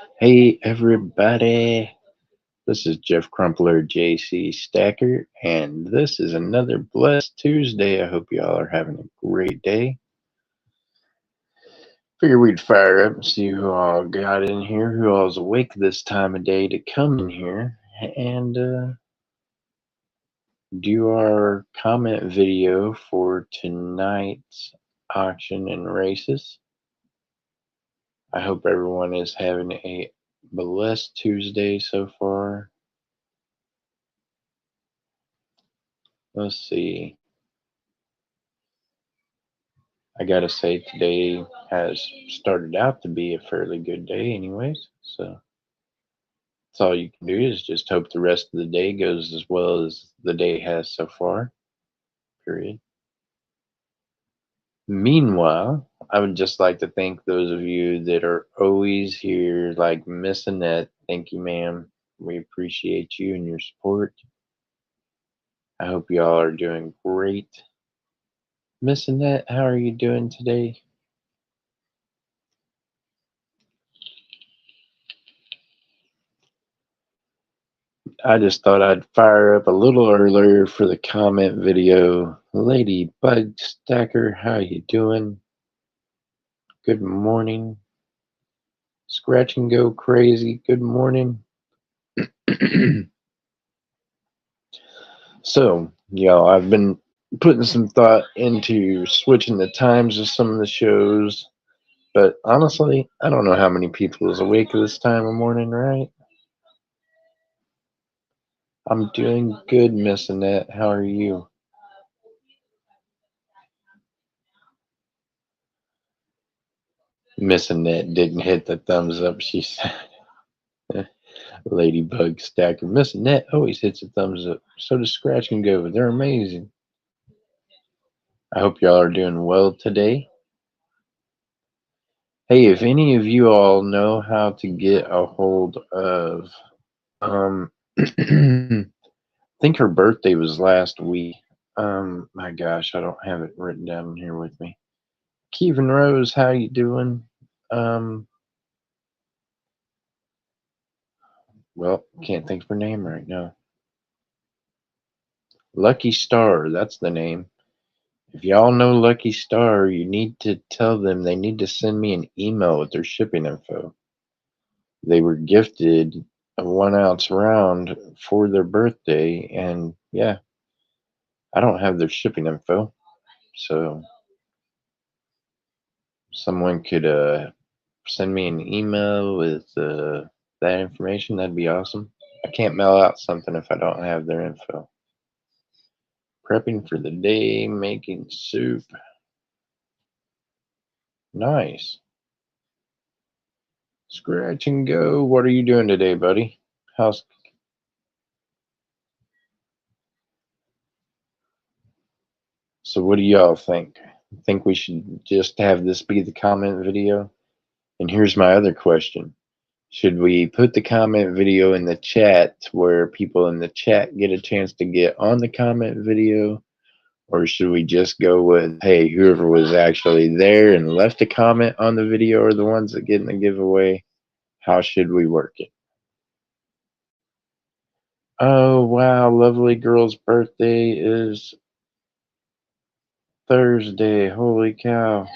Hey everybody, this is Jeff Crumpler, JC Stacker, and this is another blessed Tuesday. I hope y'all are having a great day. Figure we'd fire up and see who all got in here, who all's awake this time of day to come in here and do our comment video for tonight's auction and races. I hope everyone is having a blessed Tuesday so far. Let's see. I gotta say, today has started out to be a fairly good day, anyways. So that's all you can do is just hope the rest of the day goes as well as the day has so far. Period. Meanwhile, I would just like to thank those of you that are always here, like Miss Annette. Thank you, ma'am. We appreciate you and your support. I hope y'all are doing great. Miss Annette, how are you doing today? I just thought I'd fire up a little earlier for the comment video. Lady Bug Stacker, how you doing? Good morning. Scratch and Go Crazy, good morning. So, y'all, I've been putting some thought into switching the times of some of the shows, but honestly, I don't know how many people is awake this time of morning, right? I'm doing good, Miss Annette. How are you? Miss Annette didn't hit the thumbs up, she said. Ladybug Stacker. Miss Annette always hits a thumbs up. So does Scratch and Go. They're amazing. I hope y'all are doing well today. Hey, if any of you all know how to get a hold of, I think her birthday was last week. My gosh, I don't have it written down here with me. Kevin Rose, how you doing? Um, well, can't think of her name right now. Lucky Star, that's the name. If y'all know Lucky Star, you need to tell them they need to send me an email with their shipping info. They were gifted a 1 ounce round for their birthday, and yeah, I don't have their shipping info. So someone could send me an email with that information. That'd be awesome. I can't mail out something if I don't have their info. Prepping for the day, making soup. Nice. Scratch and Go. What are you doing today, buddy? How's So what do y'all think? Think we should just have this be the comment video? And here's my other question. Should we put the comment video in the chat where people in the chat get a chance to get on the comment video? Or should we just go with, hey, whoever was actually there and left a comment on the video are the ones that get in the giveaway? How should we work it? Oh, wow, lovely girl's birthday is Thursday. Holy cow.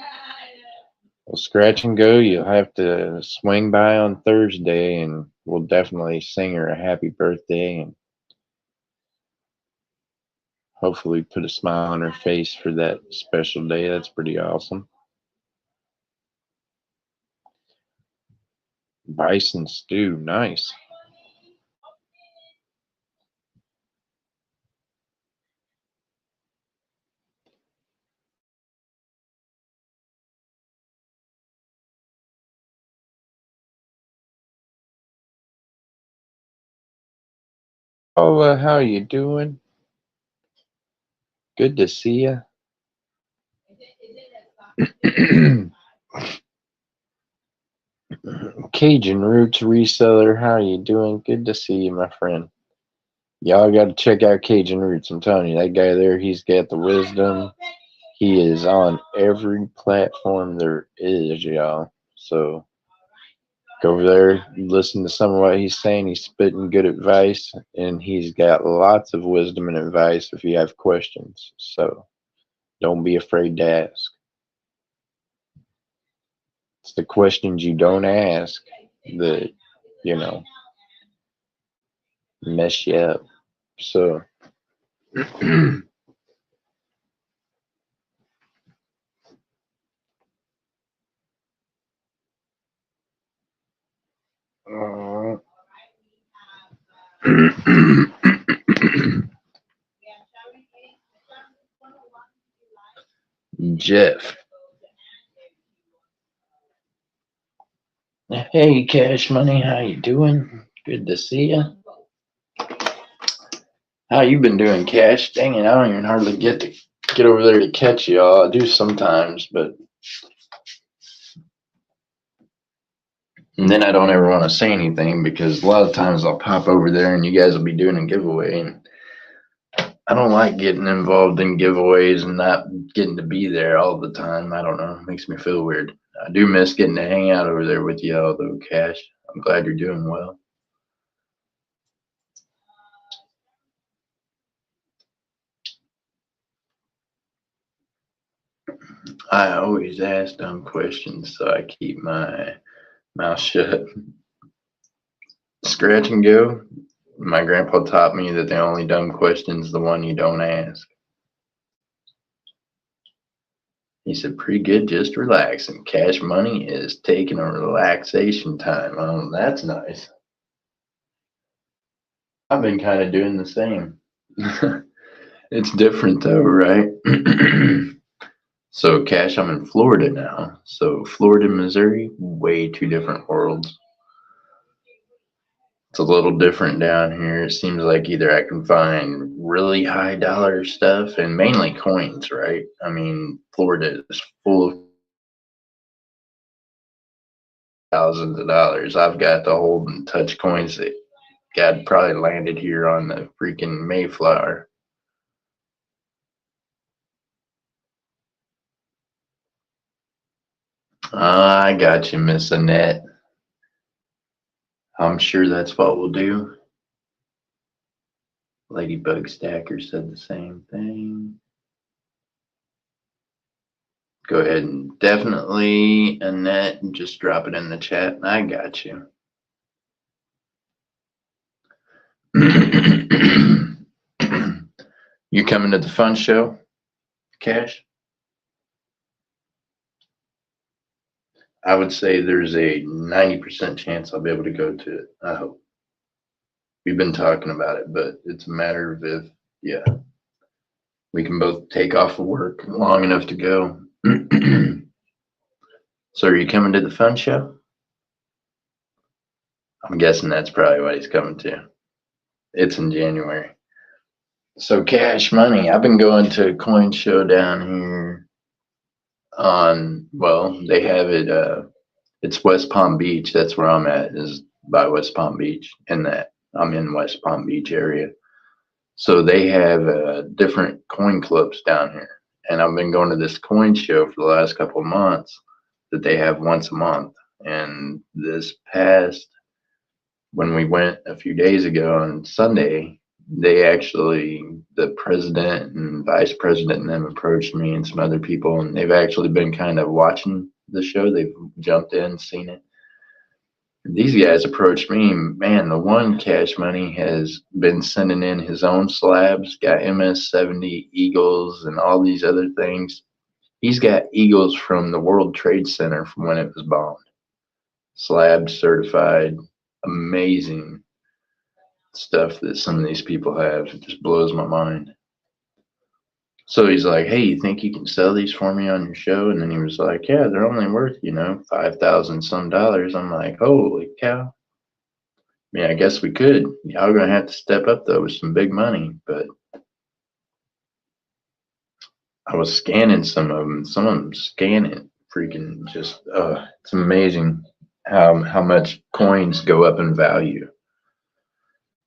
Well, Scratch and Go, you'll have to swing by on Thursday and we'll definitely sing her a happy birthday and hopefully put a smile on her face for that special day. That's pretty awesome. Bison stew, nice. Paula, how you doing? Good to see you. Cajun Roots reseller, how you doing? Good to see you, my friend. Y'all got to check out Cajun Roots. I'm telling you, that guy there, he's got the wisdom. He is on every platform there is, y'all. So Go over there, listen to some of what he's saying. He's spitting good advice, and he's got lots of wisdom and advice if you have questions. So don't be afraid to ask. It's the questions you don't ask that, you know, mess you up. So Jeff. Hey, Cash Money, how you doing? Good to see you. How you been doing, Cash? Dang it, I don't even hardly get to get over there to catch y'all. I do sometimes, but and then I don't ever want to say anything because a lot of times I'll pop over there and you guys will be doing a giveaway, and I don't like getting involved in giveaways and not getting to be there all the time. I don't know, it makes me feel weird. I do miss getting to hang out over there with y'all though, Cash. I'm glad you're doing well. I always ask dumb questions, so I keep my mouth shut. Scratch and go. My grandpa taught me that the only dumb question is the one you don't ask. He said, pretty good, just relax. And Cash Money is taking a relaxation time. Oh, that's nice. I've been kind of doing the same. It's different though, right? So, Cash, I'm in Florida now. So, Florida and Missouri, way two different worlds. It's a little different down here. It seems like either I can find really high dollar stuff and mainly coins, right? I mean, Florida is full of thousands of dollars. I've got to hold and touch coins that God probably landed here on the freaking Mayflower. I got you, Miss Annette. I'm sure that's what we'll do. Ladybug Stacker said the same thing. Go ahead and definitely, Annette, just drop it in the chat. I got you. You coming to the fun show, Cash? I would say there's a 90% chance I'll be able to go to it. I hope. We've been talking about it, but it's a matter of if, yeah, we can both take off of work long enough to go. So are you coming to the fun show? I'm guessing that's probably what he's coming to. It's in January. So Cash Money, I've been going to a coin show down here on, well, they have it, it's West Palm Beach. That's where I'm at, is by West Palm Beach, and that I'm in West Palm Beach area. So they have different coin clubs down here. And I've been going to this coin show for the last couple of months that they have once a month. And this past, when we went a few days ago on Sunday, they actually, the president and vice president and them approached me and some other people, and they've actually been kind of watching the show. They've jumped in, seen it. These guys approached me. Man, the one Cash Money has been sending in his own slabs, got MS-70 Eagles and all these other things. He's got Eagles from the World Trade Center from when it was bombed. Slab certified, amazing stuff that some of these people have. It just blows my mind. So he's like, hey, you think you can sell these for me on your show? And then he was like, yeah, they're only worth, $5,000 some. I'm like, holy cow. I mean, I guess we could. Y'all gonna have to step up though with some big money. But I was scanning some of them. Some of them scanning freaking just. It's amazing how much coins go up in value.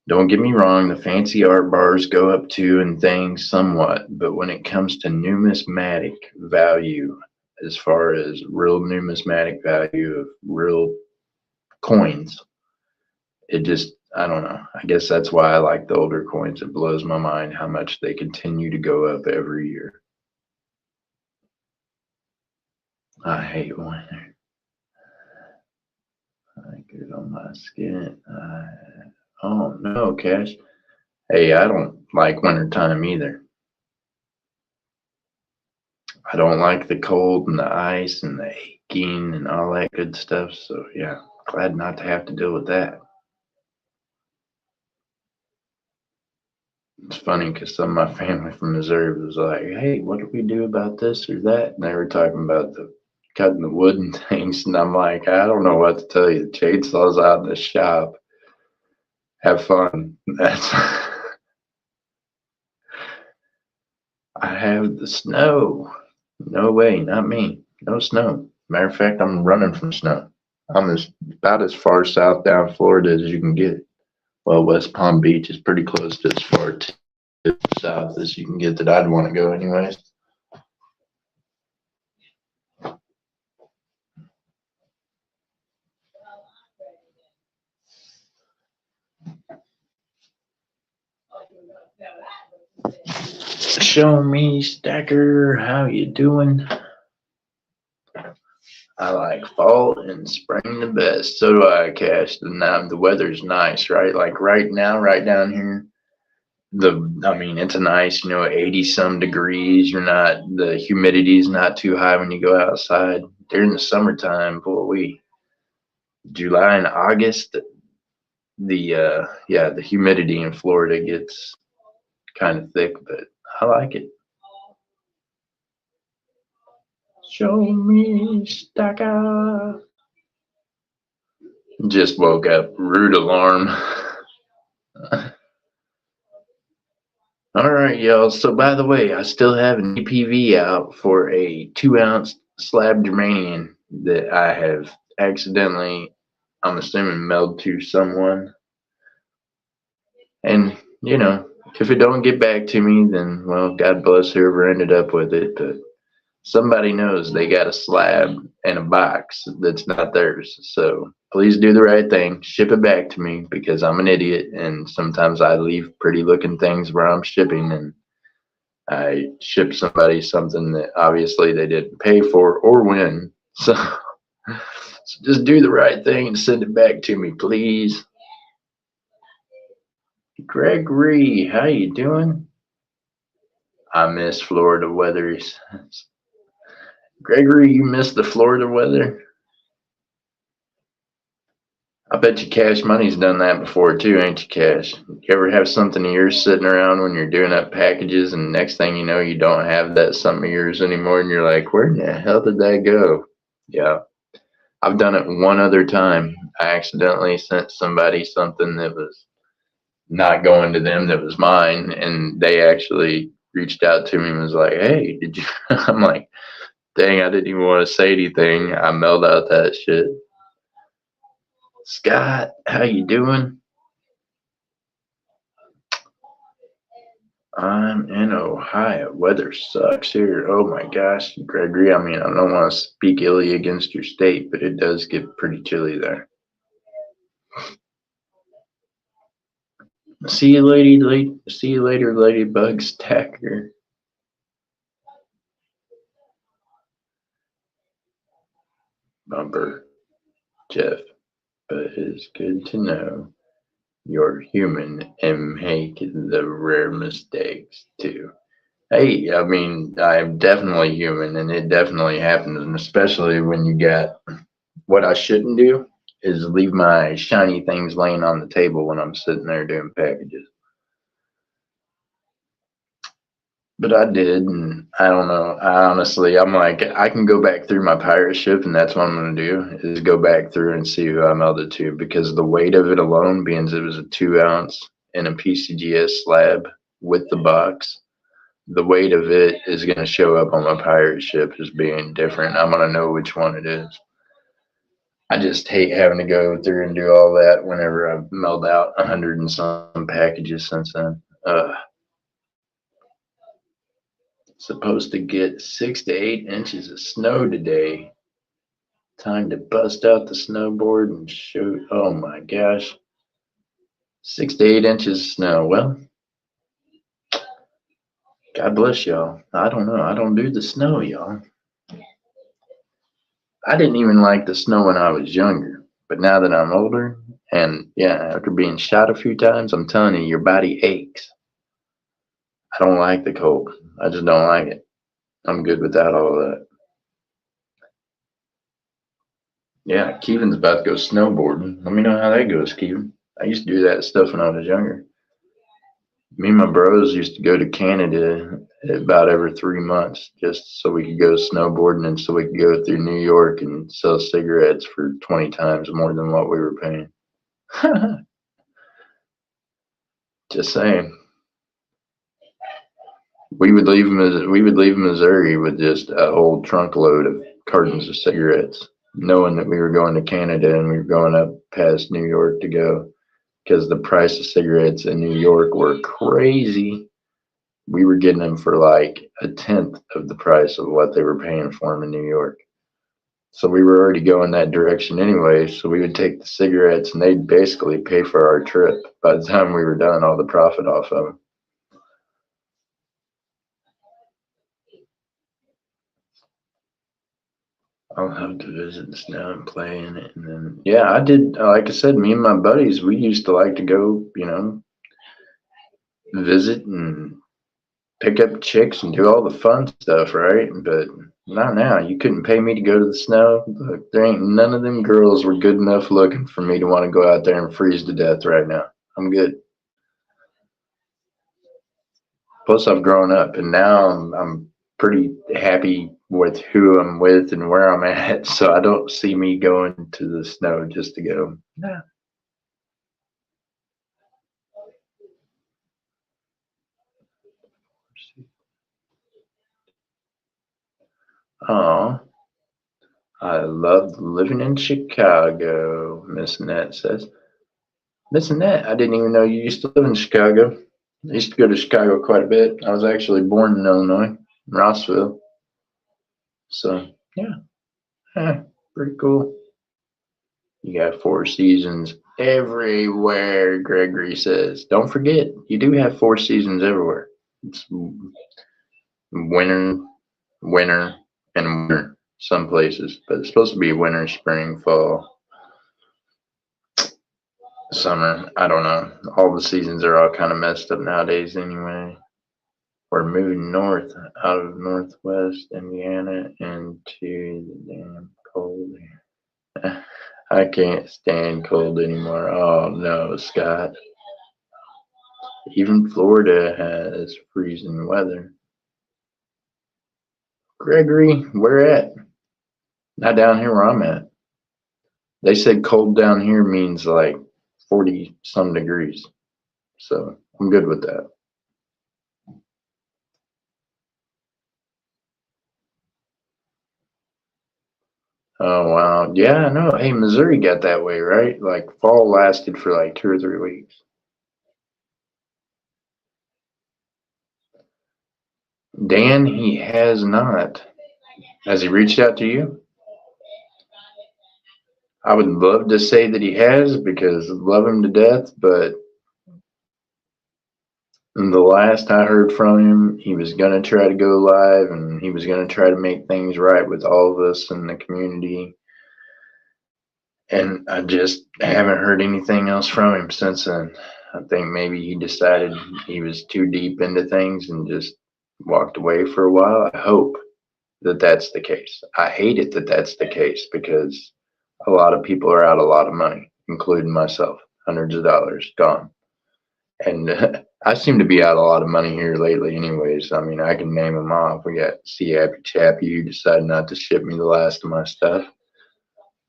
Don't get me wrong, the fancy art bars go up too and things somewhat, but when it comes to numismatic value, as far as real numismatic value of real coins. It just, I don't know. I guess that's why I like the older coins. It blows my mind how much they continue to go up every year. I hate winter. I get it on my skin. Oh no, Cash. Hey, I don't like wintertime either. I don't like the cold and the ice and the aching and all that good stuff. So yeah, glad not to have to deal with that. It's funny because some of my family from Missouri was like, "Hey, what do we do about this or that?" And they were talking about the cutting the wood and things, and I'm like, I don't know what to tell you. The chainsaw's out in the shop. Have fun. That's. I have the snow. No way, not me. No snow. Matter of fact, I'm running from snow. I'm about as far south down Florida as you can get. Well, West Palm Beach is pretty close to as far south as you can get that I'd want to go, anyways. Show me, Stacker, how you doing? I like fall and spring the best. So do I, Cash. Now the weather's nice, right? Like right now, right down here, I mean, it's a nice, 80 some degrees. The humidity's not too high when you go outside. During the summertime, boy, July and August, the humidity in Florida gets kind of thick, but I like it. Show me, Stacker. Just woke up. Rude alarm. All right, y'all. So, by the way, I still have an EPV out for a 2-ounce slab germanium that I have accidentally, I'm assuming, mailed to someone. And, if it don't get back to me, then, well, God bless whoever ended up with it. But somebody knows they got a slab in a box that's not theirs. So please do the right thing. Ship it back to me because I'm an idiot. And sometimes I leave pretty looking things where I'm shipping and I ship somebody something that obviously they didn't pay for or win. So, so just do the right thing and send it back to me, please. Gregory, how you doing? I miss Florida weather. Gregory, you miss the Florida weather? I bet you Cash Money's done that before too, ain't you, Cash? You ever have something of yours sitting around when you're doing up packages and next thing you know you don't have that something of yours anymore and you're like, where in the hell did that go? Yeah. I've done it one other time. I accidentally sent somebody something that was not going to them that was mine and they actually reached out to me and was like, hey, did you I'm like, dang, I didn't even want to say anything. I mailed out that shit. Scott, how you doing? I'm in Ohio. Weather sucks here. Oh my gosh, Gregory. I mean, I don't want to speak illy against your state, but it does get pretty chilly there. See you, see you later, Ladybug Stacker. Bumper, Jeff. But it's good to know you're human and make the rare mistakes too. Hey, I mean, I'm definitely human and it definitely happens, and especially when you got what I shouldn't do is leave my shiny things laying on the table when I'm sitting there doing packages. But I did, and I don't know. I'm like, I can go back through my pirate ship, and that's what I'm going to do is go back through and see who I mailed it to because the weight of it alone, being it was a 2-ounce in a PCGS slab with the box, the weight of it is going to show up on my pirate ship as being different. I'm going to know which one it is. I just hate having to go through and do all that whenever I've mailed out 100 and some packages since then. Supposed to get 6 to 8 inches of snow today. Time to bust out the snowboard and shoot. Oh my gosh. 6 to 8 inches of snow. Well, God bless y'all. I don't know. I don't do the snow, y'all. I didn't even like the snow when I was younger. But now that I'm older, and yeah, after being shot a few times, I'm telling you, your body aches. I don't like the cold. I just don't like it. I'm good without all of that. Yeah, Keevan's about to go snowboarding. Let me know how that goes, Keevan. I used to do that stuff when I was younger. Me and my bros used to go to Canada about every 3 months just so we could go snowboarding and so we could go through New York and sell cigarettes for 20 times more than what we were paying. Just saying. We would leave Missouri with just a whole trunk load of cartons of cigarettes, knowing that we were going to Canada and we were going up past New York to go, because the price of cigarettes in New York were crazy. We were getting them for like a tenth of the price of what they were paying for them in New York. So we were already going that direction anyway. So we would take the cigarettes and they'd basically pay for our trip by the time we were done, all the profit off of them. I'll have to visit this now and play in it. And then, yeah, I did. Like I said, me and my buddies, we used to like to go, visit and pick up chicks and do all the fun stuff, right? But not now. You couldn't pay me to go to the snow. Look, there ain't none of them girls were good enough looking for me to want to go out there and freeze to death right now. I'm good. Plus, I've grown up, and now I'm pretty happy with who I'm with and where I'm at. So I don't see me going to the snow just to go. Nah. Oh, I love living in Chicago, Miss Annette says. Miss Annette, I didn't even know you used to live in Chicago. I used to go to Chicago quite a bit. I was actually born in Illinois, in Rossville. So, yeah, pretty cool. You got 4 seasons everywhere, Gregory says. Don't forget, you do have 4 seasons everywhere. It's winter, winter, and winter some places, but it's supposed to be winter, spring, fall, summer. I don't know. All the seasons are all kind of messed up nowadays anyway. We're moving north out of northwest Indiana into the damn cold. I can't stand cold anymore. Oh no, Scott. Even Florida has freezing weather. Gregory, where at? Not down here where I'm at. They said cold down here means like 40 some degrees. So I'm good with that. Oh wow. Yeah, I know. Hey, Missouri got that way, right? Like fall lasted for like 2 or 3 weeks. Dan, he has not. Has he reached out to you? I would love to say that he has because I love him to death, but the last I heard from him, he was going to try to go live and he was going to try to make things right with all of us in the community. And I just haven't heard anything else from him since then. I think maybe he decided he was too deep into things and just walked away for a while. I hope that that's the case. I hate it that that's the case because a lot of people are out a lot of money, including myself, hundreds of dollars gone. And I seem to be out a lot of money here lately, anyways. I mean, I can name them off. We got C Happy Chappy who decided not to ship me the last of my stuff.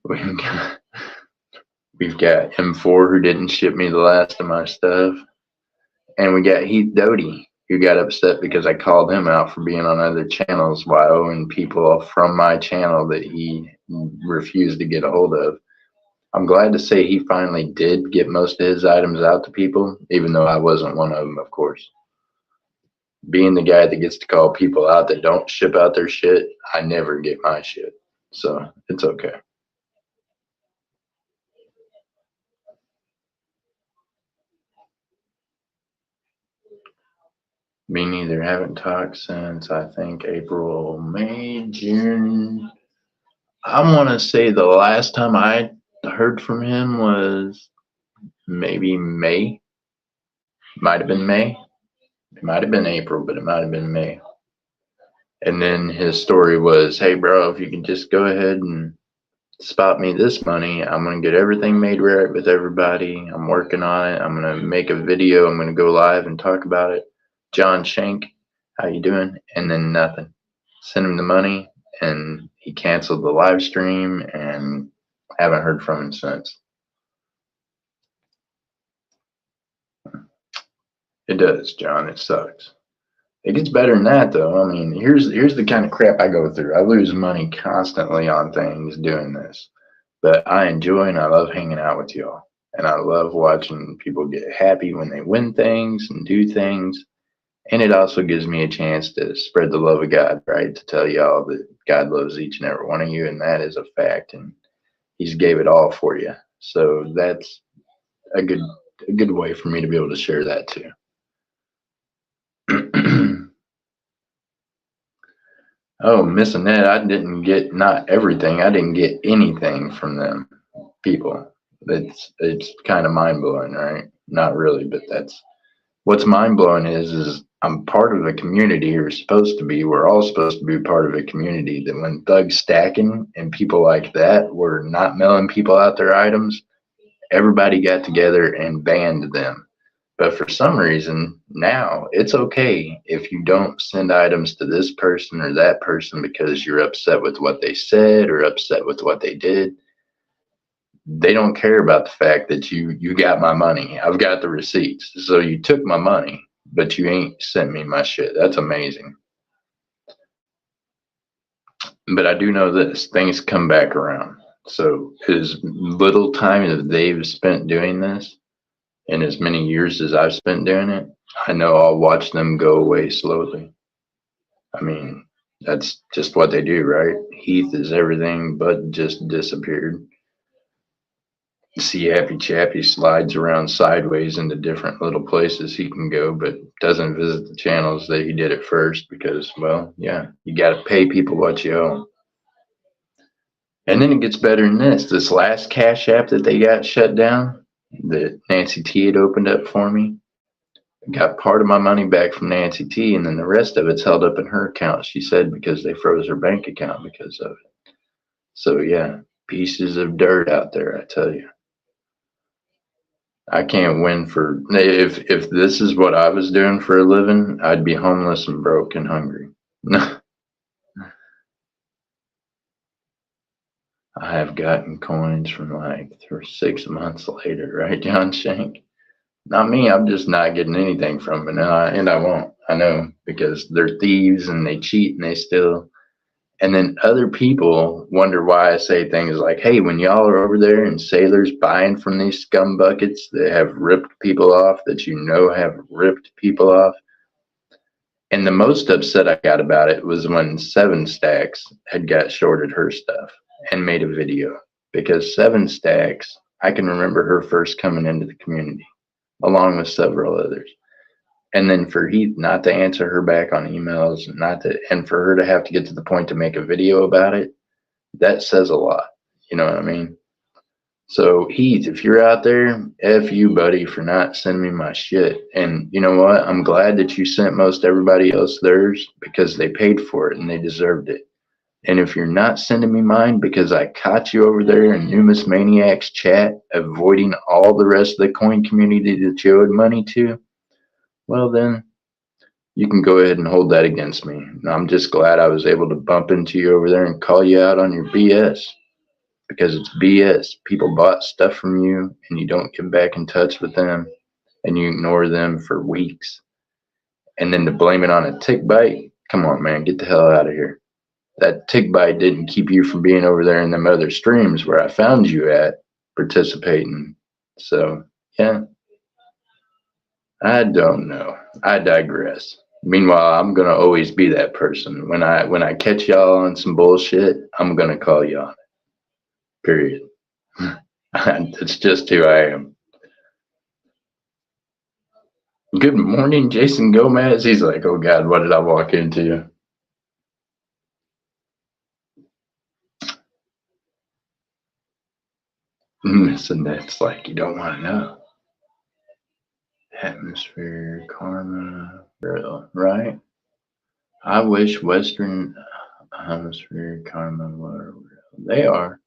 We've got M4 who didn't ship me the last of my stuff. And we got Heath Doty who got upset because I called him out for being on other channels while owing people from my channel that he refused to get a hold of. I'm glad to say he finally did get most of his items out to people, even though I wasn't one of them, of course. Being the guy that gets to call people out that don't ship out their shit, I never get my shit. So it's okay. Me neither. Haven't talked since I think April, May, June. I want to say the last time I heard from him was maybe May. Might have been May. It might have been April, but it might have been May. And then his story was, hey, bro, if you can just go ahead and spot me this money, I'm going to get everything made right with everybody. I'm working on it. I'm going to make a video. I'm going to go live and talk about it. John Shank, how you doing? And then nothing. Send him the money, and he canceled the live stream, and haven't heard from him since. It does, John. It sucks. It gets better than that, though. I mean, here's the kind of crap I go through. I lose money constantly on things doing this, but I enjoy and I love hanging out with y'all, and I love watching people get happy when they win things and do things. And it also gives me a chance to spread the love of God, right? To tell y'all that God loves each and every one of you, and that is a fact, and He's gave it all for you. So that's a good way for me to be able to share that too. Oh, Miss Annette, I didn't get not everything. I didn't get anything from them people. It's kind of mind blowing, right? Not really, but that's what's mind blowing is I'm part of a community, or supposed to be. We're all supposed to be part of a community that when Thug Stacking and people like that were not mailing people out their items, everybody got together and banned them. But for some reason, now it's okay if you don't send items to this person or that person because you're upset with what they said or upset with what they did. They don't care about the fact that you got my money. I've got the receipts. So you took my money, but you ain't sent me my shit. That's amazing. But I do know this, things come back around. So as little time as they've spent doing this, and as many years as I've spent doing it, I know I'll watch them go away slowly. I mean, that's just what they do, right? Heath is everything but just disappeared. See Happy Chappy slides around sideways into different little places he can go, but doesn't visit the channels that he did at first because, well, yeah, you got to pay people what you owe. And then it gets better than this. This last Cash App that they got shut down, that Nancy T had opened up for me, got part of my money back from Nancy T, and then the rest of it's held up in her account, she said, because they froze her bank account because of it. So yeah, pieces of dirt out there, I tell you. I can't win for if this is what I was doing for a living, I'd be homeless and broke and hungry. I have gotten coins from like 6 months later, right, John Shank? Not me. I'm just not getting anything from it, and I won't. I know because they're thieves and they cheat and they steal. And then other people wonder why I say things like, "Hey, when y'all are over there in Sailors buying from these scum buckets that have ripped people off, that you know have ripped people off." And the most upset I got about it was when Seven Stacks had got shorted her stuff and made a video, because Seven Stacks, I can remember her first coming into the community along with several others. And then for Heath not to answer her back on emails, and for her to have to get to the point to make a video about it, that says a lot. You know what I mean? So Heath, if you're out there, F you, buddy, for not sending me my shit. And you know what? I'm glad that you sent most everybody else theirs because they paid for it and they deserved it. And if you're not sending me mine because I caught you over there in Numis Maniacs chat, avoiding all the rest of the coin community that you owed money to, well then, you can go ahead and hold that against me. And I'm just glad I was able to bump into you over there and call you out on your BS. Because it's BS. People bought stuff from you and you don't get back in touch with them and you ignore them for weeks. And then to blame it on a tick bite, come on, man, get the hell out of here. That tick bite didn't keep you from being over there in them other streams where I found you at participating. So, yeah. I don't know. I digress. Meanwhile, I'm gonna always be that person. When I catch y'all on some bullshit, I'm gonna call you on it. Period. It's just who I am. Good morning, Jason Gomez. He's like, oh God, what did I walk into? Missing that's like you don't want to know. Atmosphere, karma, right? I wish Western Hemisphere, karma were real. They are.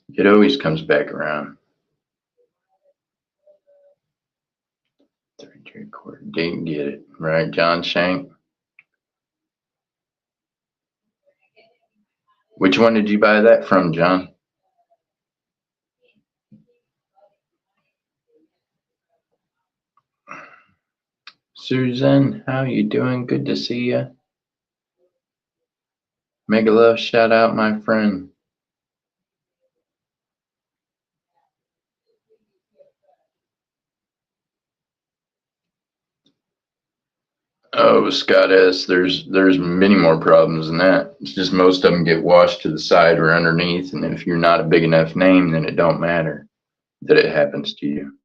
It always comes back around. Third quarter, didn't get it right. John Shank. Which one did you buy that from, John? Susan, how you doing? Good to see you. Mega love, shout out, my friend. Oh, Scott S. There's many more problems than that. It's just most of them get washed to the side or underneath, and if you're not a big enough name, then it don't matter that it happens to you.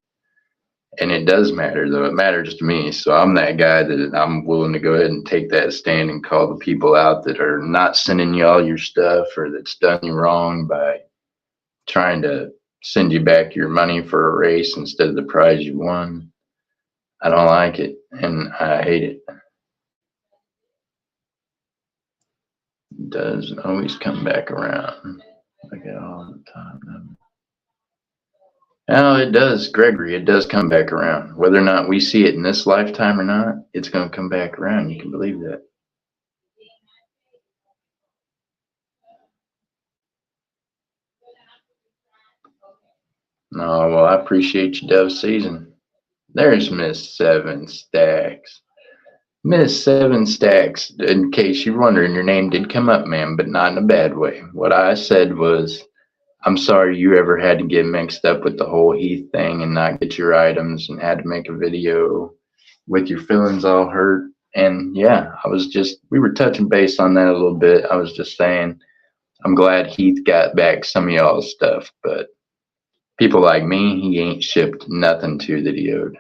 And it does matter, though. It matters to me. So I'm that guy that I'm willing to go ahead and take that stand and call the people out that are not sending you all your stuff or that's done you wrong by trying to send you back your money for a race instead of the prize you won. I don't like it, and I hate it. It doesn't always come back around. I get all the time. Oh, it does, Gregory. It does come back around. Whether or not we see it in this lifetime or not, it's going to come back around. You can believe that. No, well, I appreciate you, Dove Season. There's Miss Seven Stacks. Miss Seven Stacks, in case you're wondering, your name did come up, ma'am, but not in a bad way. What I said was, I'm sorry you ever had to get mixed up with the whole Heath thing and not get your items and had to make a video with your feelings all hurt. And yeah, we were touching base on that a little bit. I was just saying, I'm glad Heath got back some of y'all's stuff, but people like me, he ain't shipped nothing to that he owed.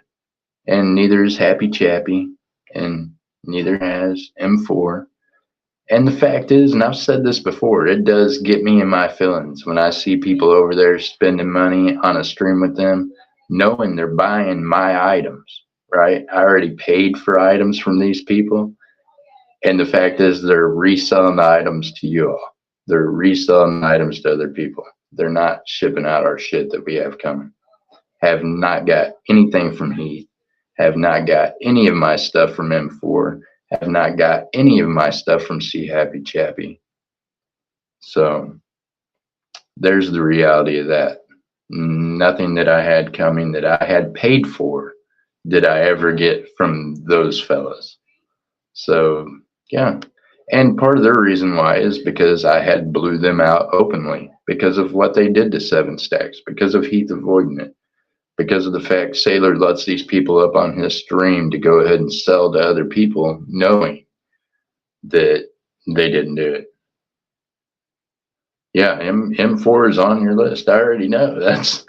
And neither is Happy Chappy, and neither has M4. And the fact is, and I've said this before, it does get me in my feelings when I see people over there spending money on a stream with them, knowing they're buying my items, right? I already paid for items from these people. And the fact is, they're reselling the items to you all. They're reselling the items to other people. They're not shipping out our shit that we have coming. Have not got anything from Heath. Have not got any of my stuff from M4. Have not got any of my stuff from C Happy Chappy. So there's the reality of that. Nothing that I had coming that I had paid for did I ever get from those fellas. So yeah. And part of the reason why is because I had blew them out openly because of what they did to Seven Stacks, because of Heath avoiding it, because of the fact Sailor lets these people up on his stream to go ahead and sell to other people knowing that they didn't do it. Yeah, M4 is on your list. I already know that's,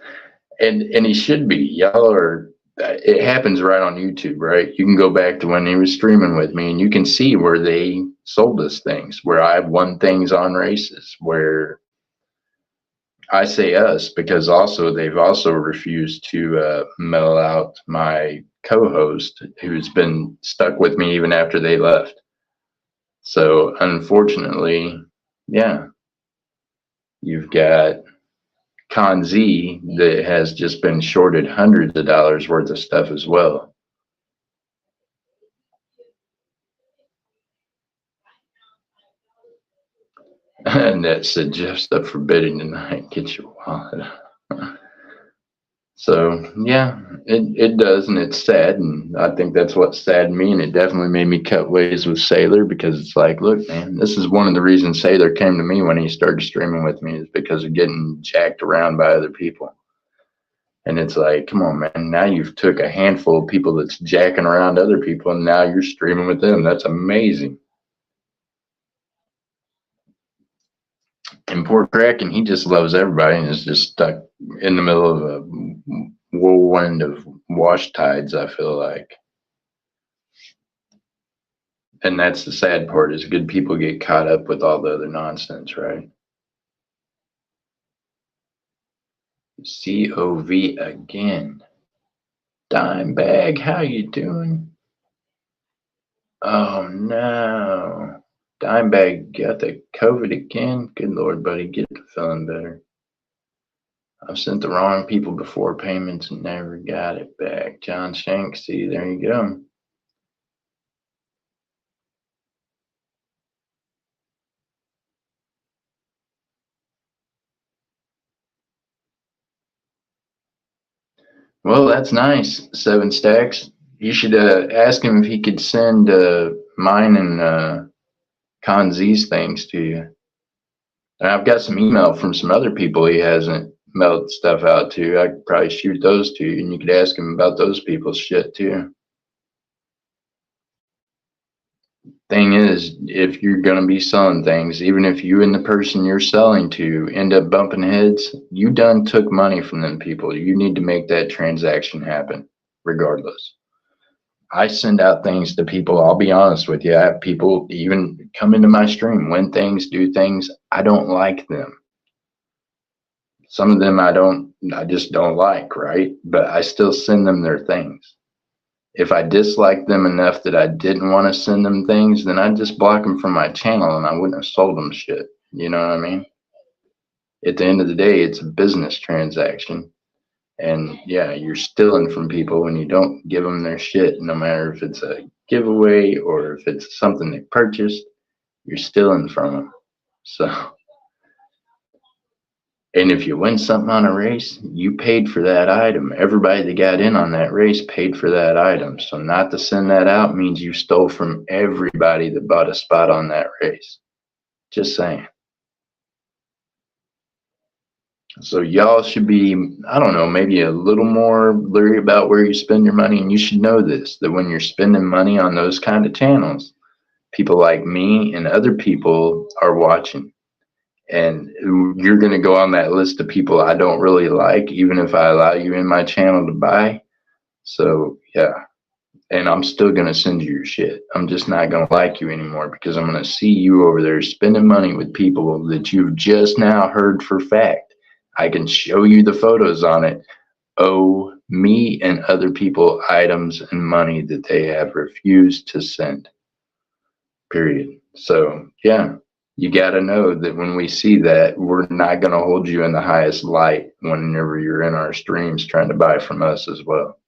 and he should be. Y'all are. It happens right on YouTube, right? You can go back to when he was streaming with me, and you can see where they sold us things, where I've won things on races, where I say us because also they've also refused to mail out my co-host who's been stuck with me even after they left. So unfortunately, yeah, you've got Con Z that has just been shorted hundreds of dollars worth of stuff as well. And that suggests the forbidden tonight. Get your wallet. So yeah, it does, and it's sad, and I think that's what saddened me, and it definitely made me cut ways with Sailor because it's like, look, man, this is one of the reasons Sailor came to me when he started streaming with me is because of getting jacked around by other people. And it's like, come on, man, now you've took a handful of people that's jacking around other people, and now you're streaming with them. That's amazing. And poor Kraken, he just loves everybody and is just stuck in the middle of a whirlwind of wash tides, I feel like. And that's the sad part, is good people get caught up with all the other nonsense, right? COV again. Dimebag, how you doing? Oh no. Dimebag got the COVID again. Good Lord, buddy, get to feeling better. I've sent the wrong people before payments and never got it back. John Shanks, see, there you go. Well, that's nice, 7 stacks. You should ask him if he could send mine and Conz's things to you. And I've got some email from some other people he hasn't mailed stuff out to. I could probably shoot those to you, and you could ask him about those people's shit too. Thing is, if you're going to be selling things, even if you and the person you're selling to end up bumping heads, you done took money from them people. You need to make that transaction happen regardless. I send out things to people. I'll be honest with you. I have people even come into my stream, win things, do things. I don't like them. Some of them I just don't like, right? But I still send them their things. If I dislike them enough that I didn't want to send them things, then I'd just block them from my channel and I wouldn't have sold them shit. You know what I mean? At the end of the day, it's a business transaction. And yeah, you're stealing from people when you don't give them their shit, no matter if it's a giveaway or if it's something they purchased, you're stealing from them. So, and if you win something on a race, you paid for that item. Everybody that got in on that race paid for that item. So not to send that out means you stole from everybody that bought a spot on that race. Just saying. So y'all should be, I don't know, maybe a little more leery about where you spend your money. And you should know this, that when you're spending money on those kind of channels, people like me and other people are watching. And you're going to go on that list of people I don't really like, even if I allow you in my channel to buy. So yeah, and I'm still going to send you your shit. I'm just not going to like you anymore because I'm going to see you over there spending money with people that you've just now heard for fact. I can show you the photos on it. Owe me and other people items and money that they have refused to send. Period. So yeah. You got to know that when we see that, we're not going to hold you in the highest light whenever you're in our streams trying to buy from us as well.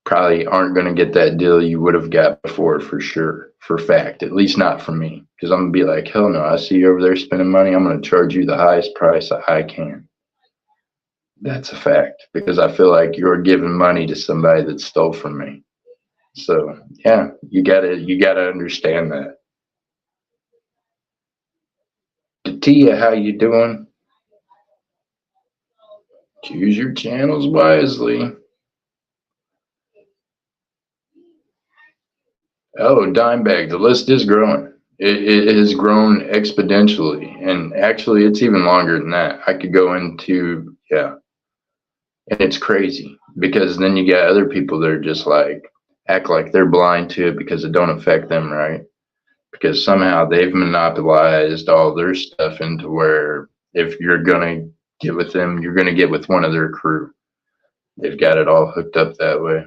Probably aren't going to get that deal you would have got before for sure, for fact, at least not from me. Because I'm going to be like, hell no, I see you over there spending money. I'm going to charge you the highest price I can. That's a fact, because I feel like you're giving money to somebody that stole from me. So yeah, you gotta understand that. Tia, how you doing? Choose your channels wisely. Oh, Dimebag, the list is growing. It has grown exponentially, and actually it's even longer than that. I could go into, yeah, and it's crazy because then you got other people that are just like, act like they're blind to it because it don't affect them, right? Because somehow they've monopolized all their stuff into where if you're gonna get with them, you're gonna get with one of their crew. They've got it all hooked up that way.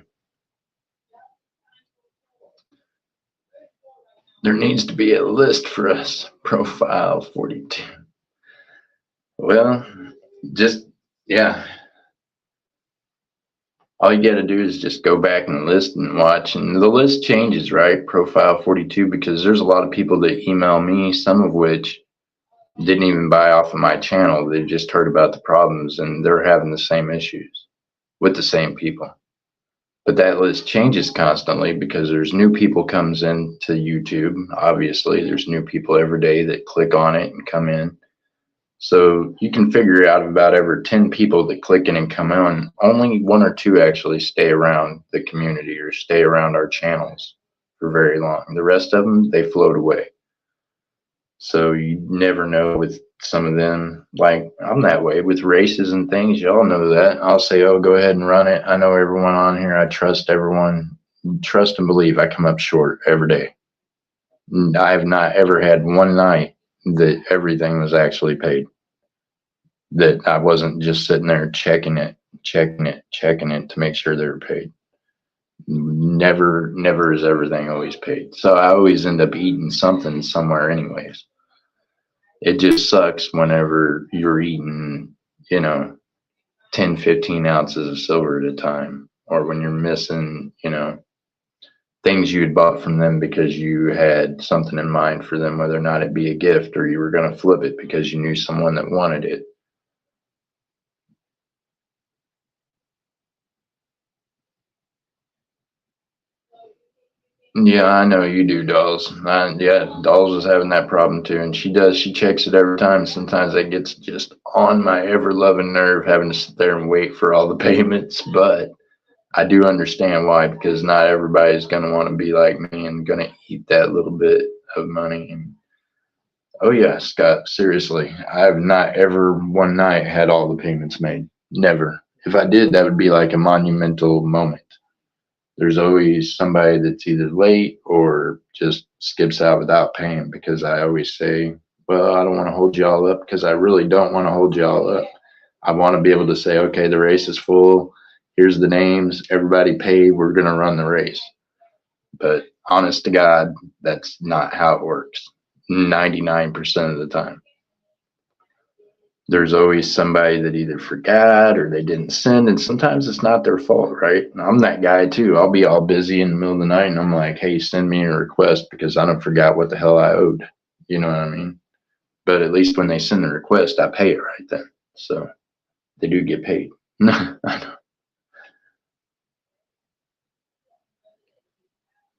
There needs to be a list for us. Profile 42. Well, just, yeah. All you got to do is just go back and list and watch. And the list changes, right? Profile 42, because there's a lot of people that email me, some of which didn't even buy off of my channel. They just heard about the problems and they're having the same issues with the same people. But that list changes constantly because there's new people comes into YouTube. Obviously, there's new people every day that click on it and come in. So you can figure out about every 10 people that click in and come on, only 1 or 2 actually stay around the community or stay around our channels for very long. The rest of them, they float away. So you never know with some of them. Like, I'm that way with races and things. Y'all know that. I'll say, oh, go ahead and run it. I know everyone on here. I trust everyone. Trust and believe I come up short every day. I have not ever had one night that everything was actually paid, that I wasn't just sitting there checking it to make sure they were paid. Never is everything always paid. So I always end up eating something somewhere anyways. It just sucks whenever you're eating, 10, 15 ounces of silver at a time, or when you're missing, things you had bought from them because you had something in mind for them, whether or not it be a gift or you were going to flip it because you knew someone that wanted it. Yeah, I know you do, Dolls. Yeah, Dolls is having that problem too, and she checks it every time. Sometimes that gets just on my ever-loving nerve, having to sit there and wait for all the payments. But I do understand why, because not everybody's gonna want to be like me and gonna eat that little bit of money. And oh yeah, Scott, seriously, I have not ever one night had all the payments made. Never. If I did, that would be like a monumental moment. There's always somebody that's either late or just skips out without paying, because I always say, well, I don't want to hold y'all up, because I really don't want to hold y'all up. I want to be able to say, okay, the race is full. Here's the names. Everybody pay. We're going to run the race. But honest to God, that's not how it works 99% of the time. There's always somebody that either forgot or they didn't send, and sometimes it's not their fault, right? And I'm that guy too. I'll be all busy in the middle of the night and I'm like, hey, send me a request because I don't forgot what the hell I owed. You know what I mean? But at least when they send the request, I pay it right then. So they do get paid. I know.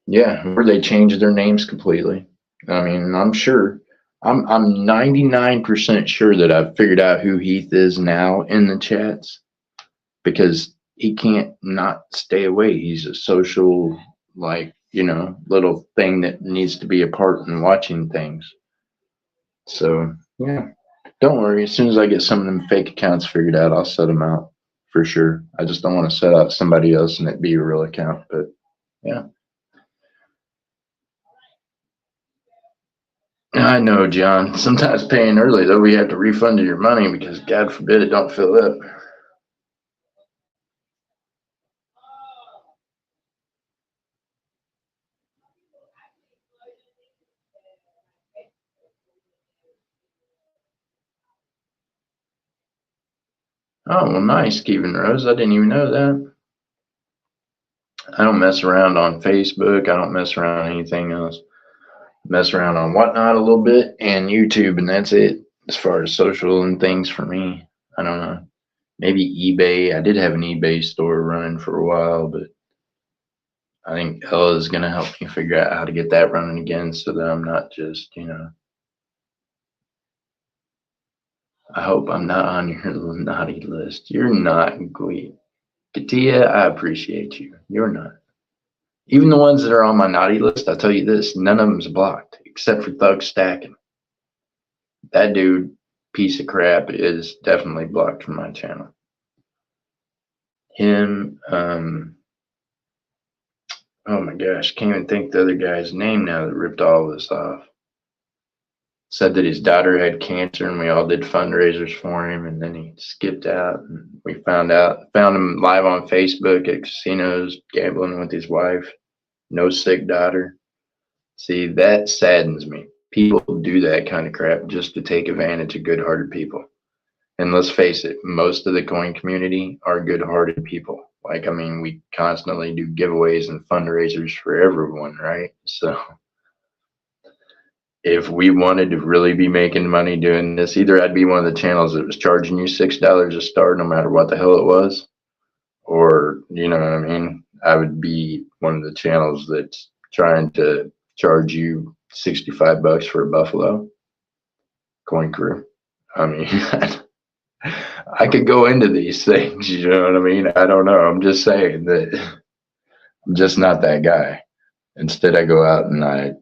Yeah, or they changed their names completely. I mean, I'm 99% sure that I've figured out who Heath is now in the chats, because he can't not stay away. He's a social, like, little thing that needs to be a part in watching things. So yeah, don't worry. As soon as I get some of them fake accounts figured out, I'll set them out for sure. I just don't want to set out somebody else and it be a real account. But yeah. I know, John. Sometimes paying early, though, we have to refund your money because God forbid it don't fill up. Oh, well, nice, Kevin Rose. I didn't even know that. I don't mess around on Facebook. I don't mess around on anything else. Mess around on Whatnot a little bit and YouTube, and that's it as far as social and things for me. I don't know. Maybe eBay. I did have an eBay store running for a while, but I think Ella is going to help me figure out how to get that running again so that I'm not just, I hope I'm not on your naughty list. You're not, Glee. Katia, I appreciate you. You're not. Even the ones that are on my naughty list, I'll tell you this, none of them's blocked except for Thug Stacking. That dude, piece of crap, is definitely blocked from my channel. Him, oh my gosh, can't even think the other guy's name now that ripped all this off. Said that his daughter had cancer and we all did fundraisers for him, and then he skipped out, and we found him live on Facebook at casinos gambling with his wife. No sick daughter. See, that saddens me. People do that kind of crap just to take advantage of good-hearted people. And let's face it, most of the coin community are good-hearted people. Like, I mean, we constantly do giveaways and fundraisers for everyone, right? So if we wanted to really be making money doing this, either I'd be one of the channels that was charging you $6 a star no matter what the hell it was, or, you know what I mean? I would be one of the channels that's trying to charge you $65 for a Buffalo coin crew. I mean, I could go into these things, you know what I mean? I don't know. I'm just saying that I'm just not that guy. Instead, I go out and I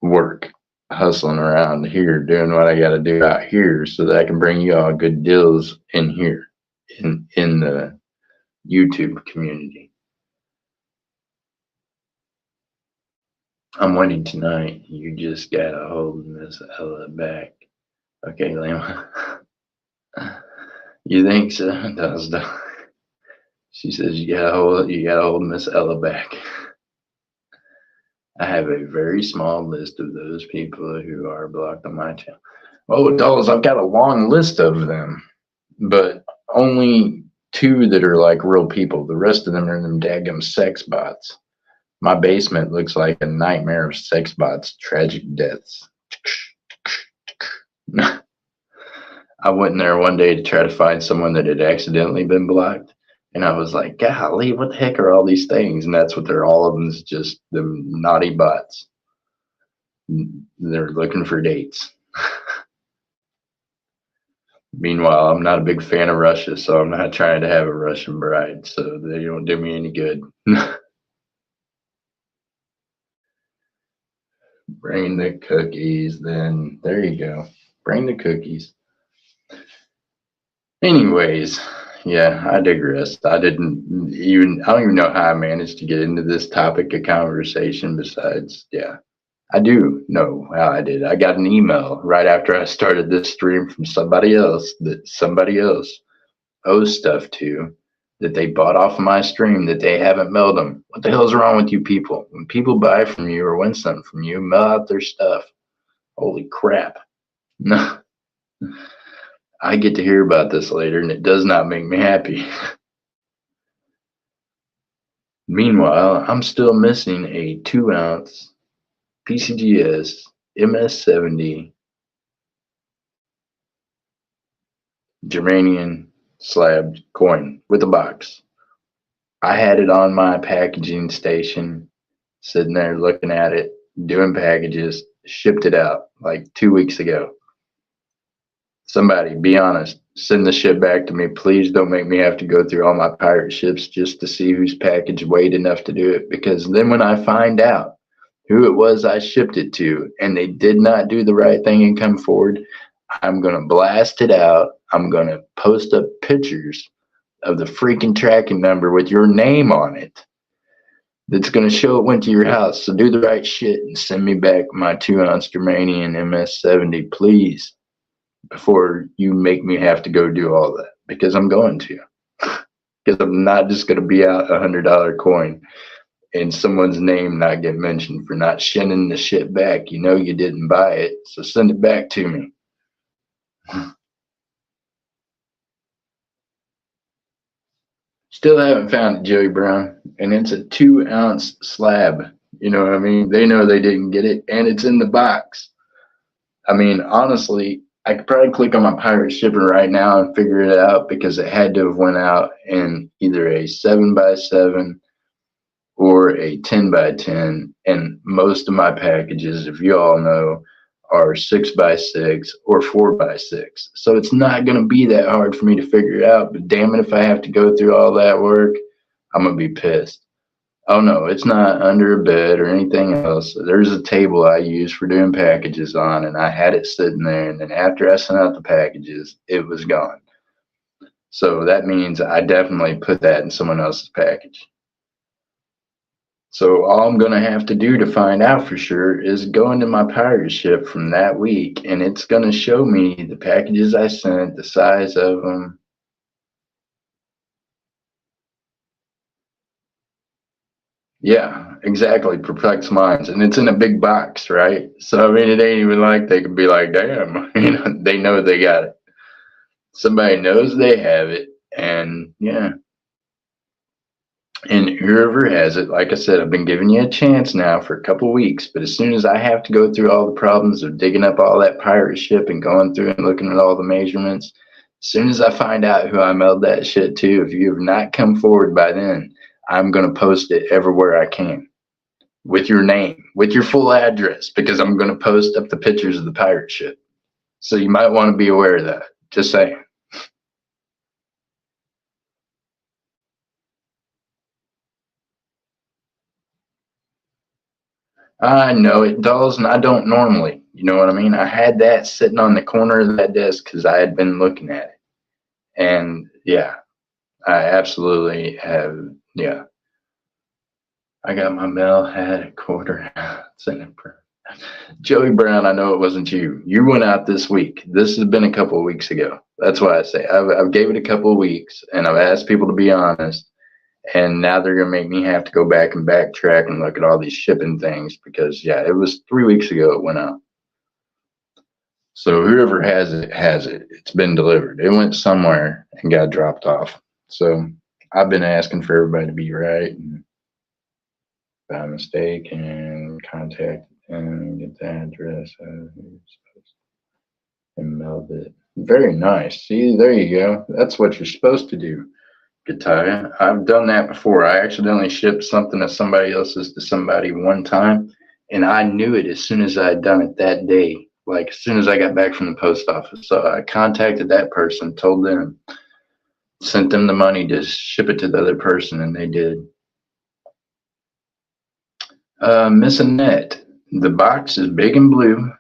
work. hustling around here, doing what I got to do out here, so that I can bring you all good deals in here, in the YouTube community. I'm waiting tonight. You just gotta hold Miss Ella back. Okay, Lama. You think so? She says you gotta hold Miss Ella back. I have a very small list of those people who are blocked on my channel. Oh, dolls, I've got a long list of them, but only 2 that are like real people. The rest of them are them daggum sex bots. My basement looks like a nightmare of sex bots, tragic deaths. I went in there one day to try to find someone that had accidentally been blocked. And I was like, golly, what the heck are all these things? And that's what they're all of them is, just them naughty bots. They're looking for dates. Meanwhile, I'm not a big fan of Russia, so I'm not trying to have a Russian bride, so they don't do me any good. Bring the cookies, then. There you go. Bring the cookies. Anyways, yeah, I digress. I don't even know how I managed to get into this topic of conversation besides, yeah, I do know how I did. I got an email right after I started this stream from somebody else that somebody else owes stuff to, that they bought off of my stream, that they haven't mailed them. What the hell's wrong with you people? When people buy from you or win something from you, mail out their stuff. Holy crap. No. I get to hear about this later, and it does not make me happy. Meanwhile, I'm still missing a 2-ounce PCGS MS70 Germanium slabbed coin with a box. I had it on my packaging station, sitting there looking at it, doing packages, shipped it out like 2 weeks ago. Somebody, be honest, send the ship back to me. Please don't make me have to go through all my pirate ships just to see whose package weighed enough to do it. Because then when I find out who it was I shipped it to and they did not do the right thing and come forward, I'm going to blast it out. I'm going to post up pictures of the freaking tracking number with your name on it. That's going to show it went to your house. So do the right shit and send me back my 2-ounce Germanium MS70, please, before you make me have to go do all that, because I'm going to. Because I'm not just going to be out $100 coin and someone's name not get mentioned for not sending the shit back. You know you didn't buy it, so send it back to me. Still haven't found it, Joey Brown, and it's a 2-ounce slab. You know what I mean? They know they didn't get it, and it's in the box. I mean, honestly, I could probably click on my pirate shipping right now and figure it out, because it had to have went out in either a 7x7 or a 10x10, and most of my packages, if you all know, are 6x6 or 4x6. So it's not going to be that hard for me to figure it out, but damn it, if I have to go through all that work, I'm going to be pissed. Oh no, it's not under a bed or anything else. There's a table I use for doing packages on, and I had it sitting there, and then after I sent out the packages, it was gone. So that means I definitely put that in someone else's package. So all I'm going to have to do to find out for sure is go into my pirate ship from that week, and it's going to show me the packages I sent, the size of them. Yeah, exactly. Perplexed minds. And it's in a big box, right? So, I mean, it ain't even like they could be like, damn, they know they got it. Somebody knows they have it, and yeah. And whoever has it, like I said, I've been giving you a chance now for a couple of weeks, but as soon as I have to go through all the problems of digging up all that pirate ship and going through and looking at all the measurements, as soon as I find out who I mailed that shit to, if you have not come forward by then, I'm going to post it everywhere I can with your name, with your full address, because I'm going to post up the pictures of the pirate ship. So you might want to be aware of that. Just saying. I know it, dolls, and I don't normally. You know what I mean? I had that sitting on the corner of that desk because I had been looking at it. And yeah, I absolutely have. Yeah, I got my mail, had a quarter. Joey Brown, I know it wasn't you. You went out this week. This has been a couple of weeks ago. That's why I say I've gave it a couple of weeks, and I've asked people to be honest. And now they're gonna make me have to go back and backtrack and look at all these shipping things because yeah, it was 3 weeks ago it went out. So whoever has it has it. It's been delivered. It went somewhere and got dropped off. So I've been asking for everybody to be right and by mistake and contact and get the address and mailed it. Very nice. See, there you go. That's what you're supposed to do, Kataya. I've done that before. I accidentally shipped something to somebody else's to somebody one time, and I knew it as soon as I had done it that day. Like as soon as I got back from the post office. So I contacted that person, told them, sent them the money to ship it to the other person, and they did. Miss Annette, the box is big and blue.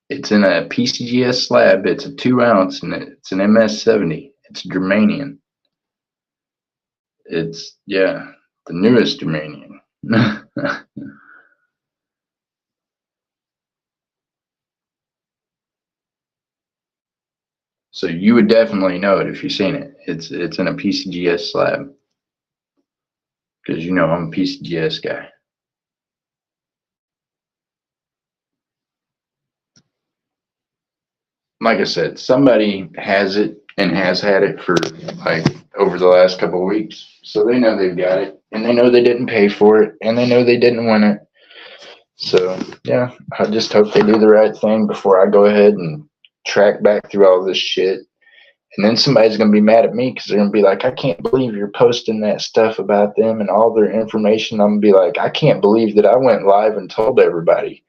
It's in a PCGS slab. It's a 2 ounce and it's an MS70. It's Germanium. It's, yeah, the newest Germanium. So you would definitely know it if you've seen it. It's in a PCGS slab. Because you know I'm a PCGS guy. Like I said, somebody has it and has had it for like over the last couple of weeks. So they know they've got it and they know they didn't pay for it and they know they didn't win it. So yeah, I just hope they do the right thing before I go ahead and track back through all this shit. And then somebody's going to be mad at me because they're going to be like, I can't believe you're posting that stuff about them and all their information. I'm going to be like, I can't believe that I went live and told everybody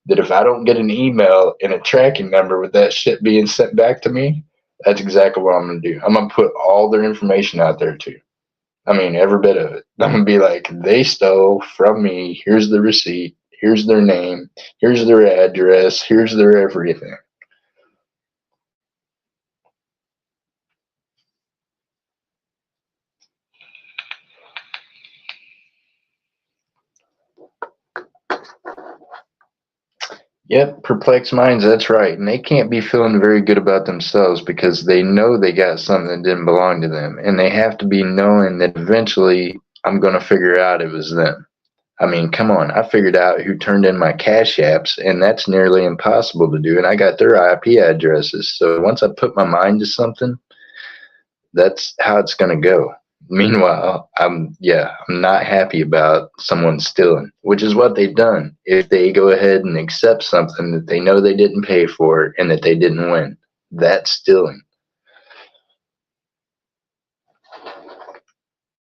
that if I don't get an email and a tracking number with that shit being sent back to me, that's exactly what I'm going to do. I'm going to put all their information out there too. I mean, every bit of it. I'm going to be like, they stole from me. Here's the receipt. Here's their name. Here's their address. Here's their everything. Yep, perplexed minds, that's right. And they can't be feeling very good about themselves because they know they got something that didn't belong to them. And they have to be knowing that eventually I'm going to figure out it was them. I mean, come on. I figured out who turned in my cash apps, and that's nearly impossible to do. And I got their IP addresses. So once I put my mind to something, that's how it's going to go. Meanwhile, I'm not happy about someone stealing, which is what they've done. If they go ahead and accept something that they know they didn't pay for and that they didn't win, that's stealing.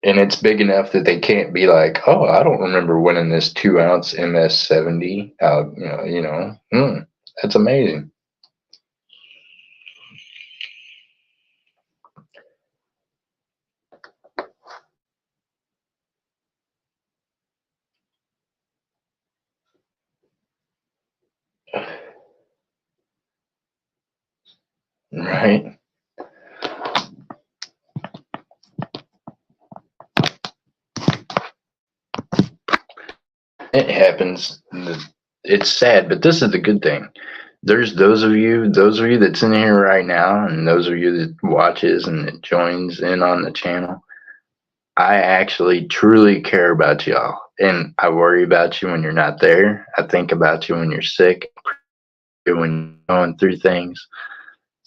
And it's big enough that they can't be like, oh, I don't remember winning this 2 ounce MS70. That's amazing. Right? It happens. It's sad, but this is the good thing. There's those of you that's in here right now, and those of you that watches and that joins in on the channel. I actually truly care about y'all, and I worry about you when you're not there. I think about you when you're sick, when you're going through things.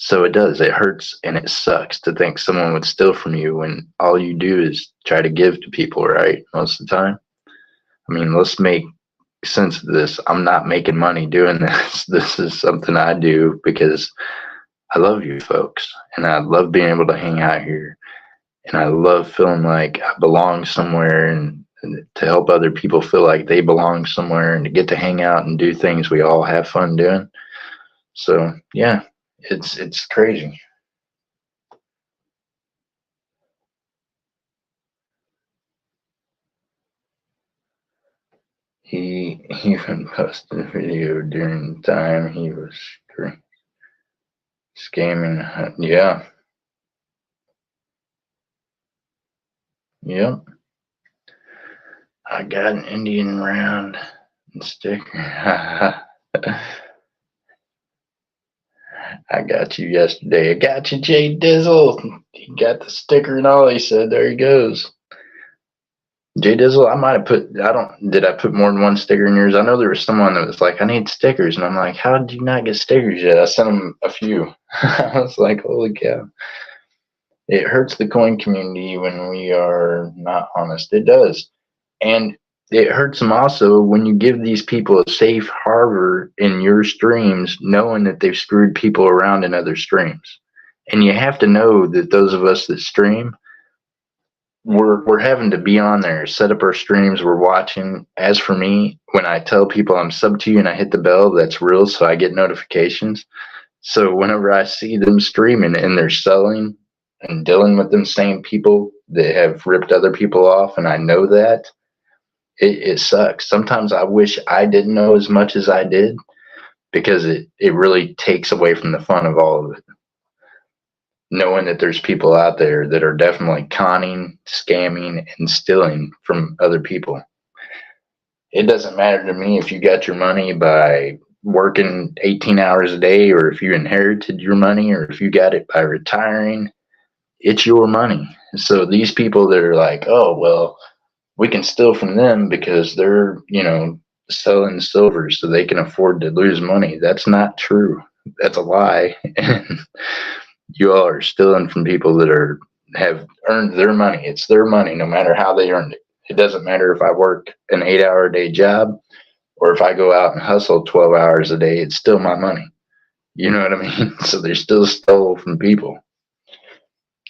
So it does. It hurts and it sucks to think someone would steal from you when all you do is try to give to people, right? Most of the time. I mean, let's make sense of this. I'm not making money doing this. This is something I do because I love you folks and I love being able to hang out here. And I love feeling like I belong somewhere and to help other people feel like they belong somewhere and to get to hang out and do things we all have fun doing. So yeah, it's crazy. He even posted a video during the time he was scamming. Yeah. Yep. I got an Indian round and sticker. I got you yesterday. I got you, Jay Dizzle. He got the sticker and all. He said, there he goes. Jay Dizzle, I might have did I put more than one sticker in yours? I know there was someone that was like, I need stickers. And I'm like, how did you not get stickers yet? I sent him a few. I was like, holy cow. It hurts the coin community when we are not honest. It does. And it hurts them also when you give these people a safe harbor in your streams, knowing that they've screwed people around in other streams. And you have to know that those of us that stream, we're having to be on there, set up our streams, we're watching. As for me, when I tell people I'm sub to you and I hit the bell, that's real, so I get notifications. So whenever I see them streaming and they're selling and dealing with them same people that have ripped other people off, and I know that, it sucks. Sometimes I wish I didn't know as much as I did, because it really takes away from the fun of all of it. Knowing that there's people out there that are definitely conning, scamming, and stealing from other people. It doesn't matter to me if you got your money by working 18 hours a day, or if you inherited your money, or if you got it by retiring. It's your money. So these people that are like, oh, well, we can steal from them because they're, selling silver so they can afford to lose money. That's not true. That's a lie. And you all are stealing from people that have earned their money. It's their money, no matter how they earned it. It doesn't matter if I work an 8-hour-a-day job or if I go out and hustle 12 hours a day. It's still my money. You know what I mean? So they're still stole from people.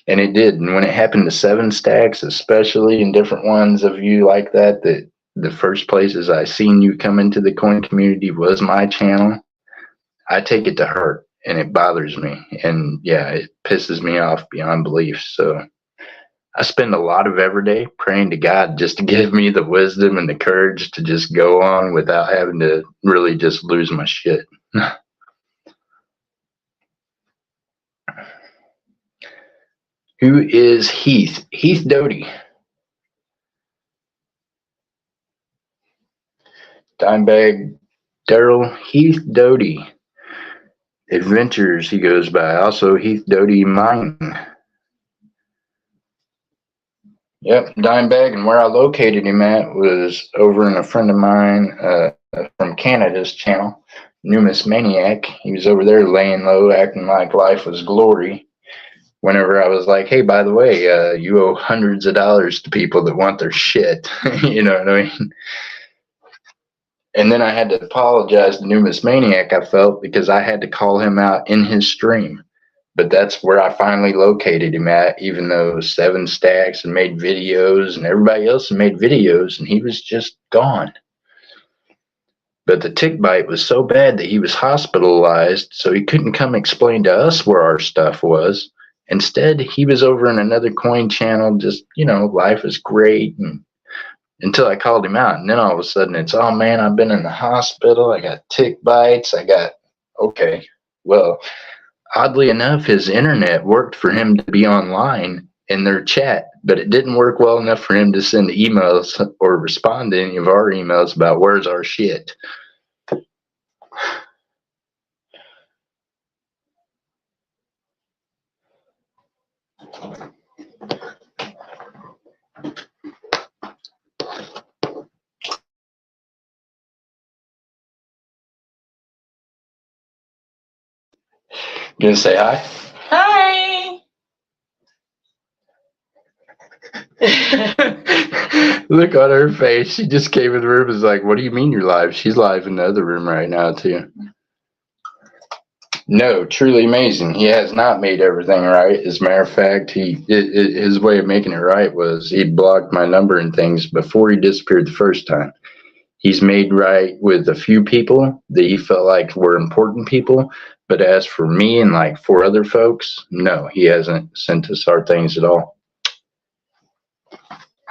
And it did. And when it happened to 7 Stacks, especially, and different ones of you like that the first places I seen you come into the coin community was my channel, I take it to heart. And it bothers me. And yeah, it pisses me off beyond belief. So I spend a lot of every day praying to God just to give me the wisdom and the courage to just go on without having to really just lose my shit. Who is Heath? Heath Doty. Dimebag Daryl Heath Doty. Adventures he goes by. Also Heath Doty Mine. Yep, Dimebag. And where I located him at was over in a friend of mine from Canada's channel, Numis Maniac. He was over there laying low, acting like life was glory. Whenever I was like, hey, by the way, you owe hundreds of dollars to people that want their shit. You know what I mean? And then I had to apologize to Numis Maniac, I felt, because I had to call him out in his stream. But that's where I finally located him at, even though 7 Stacks and made videos and everybody else had made videos, and he was just gone. But the tick bite was so bad that he was hospitalized, so he couldn't come explain to us where our stuff was. Instead, he was over in another coin channel, just, life is great, and until I called him out. And then all of a sudden it's, oh man, I've been in the hospital. I got tick bites. Okay. Well, oddly enough, his internet worked for him to be online in their chat, but it didn't work well enough for him to send emails or respond to any of our emails about where's our shit. You gonna say hi? Hi. Look on her face. She just came in the room and was like, what do you mean you're live? She's live in the other room right now too. No, truly amazing. He has not made everything right. As a matter of fact, his way of making it right was he blocked my number and things before he disappeared the first time. He's made right with a few people that he felt like were important people. But as for me and like 4 other folks, no, he hasn't sent us our things at all.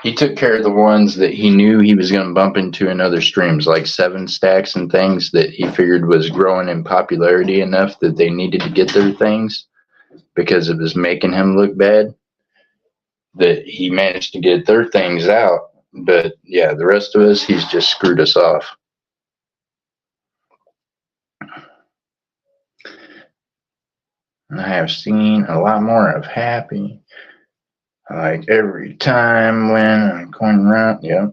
He took care of the ones that he knew he was going to bump into in other streams, like 7stacks and things that he figured was growing in popularity enough that they needed to get their things because it was making him look bad. That he managed to get their things out. But yeah, the rest of us, he's just screwed us off. I have seen a lot more of Happy. Like every time when I'm going around, yep.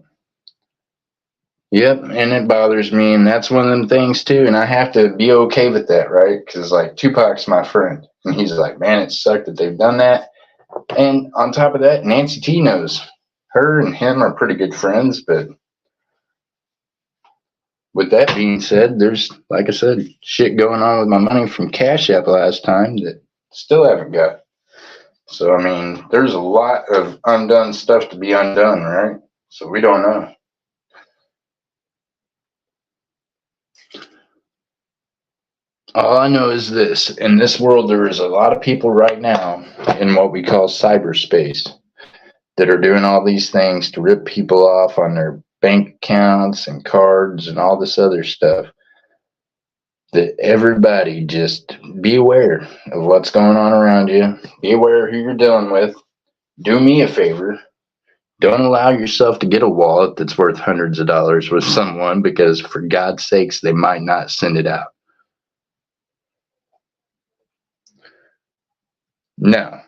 Yep, and it bothers me, and that's one of them things too, and I have to be okay with that, right? Because like Tupac's my friend, and he's like, man, it sucked that they've done that. And on top of that, Nancy T knows. Her and him are pretty good friends, but with that being said, there's, like I said, shit going on with my money from Cash App last time that still haven't got. So, I mean, there's a lot of undone stuff to be undone, right? So we don't know. All I know is this. In this world, there is a lot of people right now in what we call cyberspace that are doing all these things to rip people off on their bank accounts and cards and all this other stuff. That everybody just be aware of what's going on around you. Be aware of who you're dealing with. Do me a favor. Don't allow yourself to get a wallet that's worth hundreds of dollars with someone because, for God's sakes, they might not send it out. No.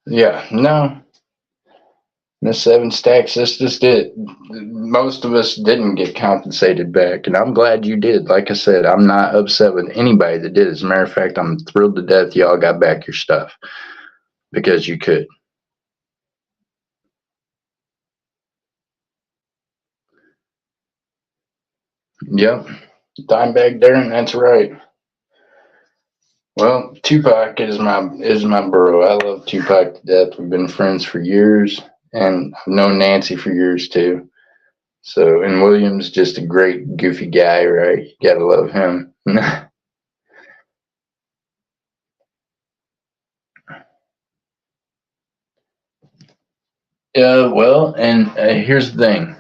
Yeah, no. The 7 stacks, this just did. Most of us didn't get compensated back, and I'm glad you did. Like I said, I'm not upset with anybody that did. As a matter of fact, I'm thrilled to death y'all got back your stuff because you could. Yep, Dimebag Darren, that's right. Well, Tupac is my bro. I love Tupac to death. We've been friends for years, and I've known Nancy for years too. So, and William's just a great goofy guy, right? You gotta love him. Well, and here's the thing.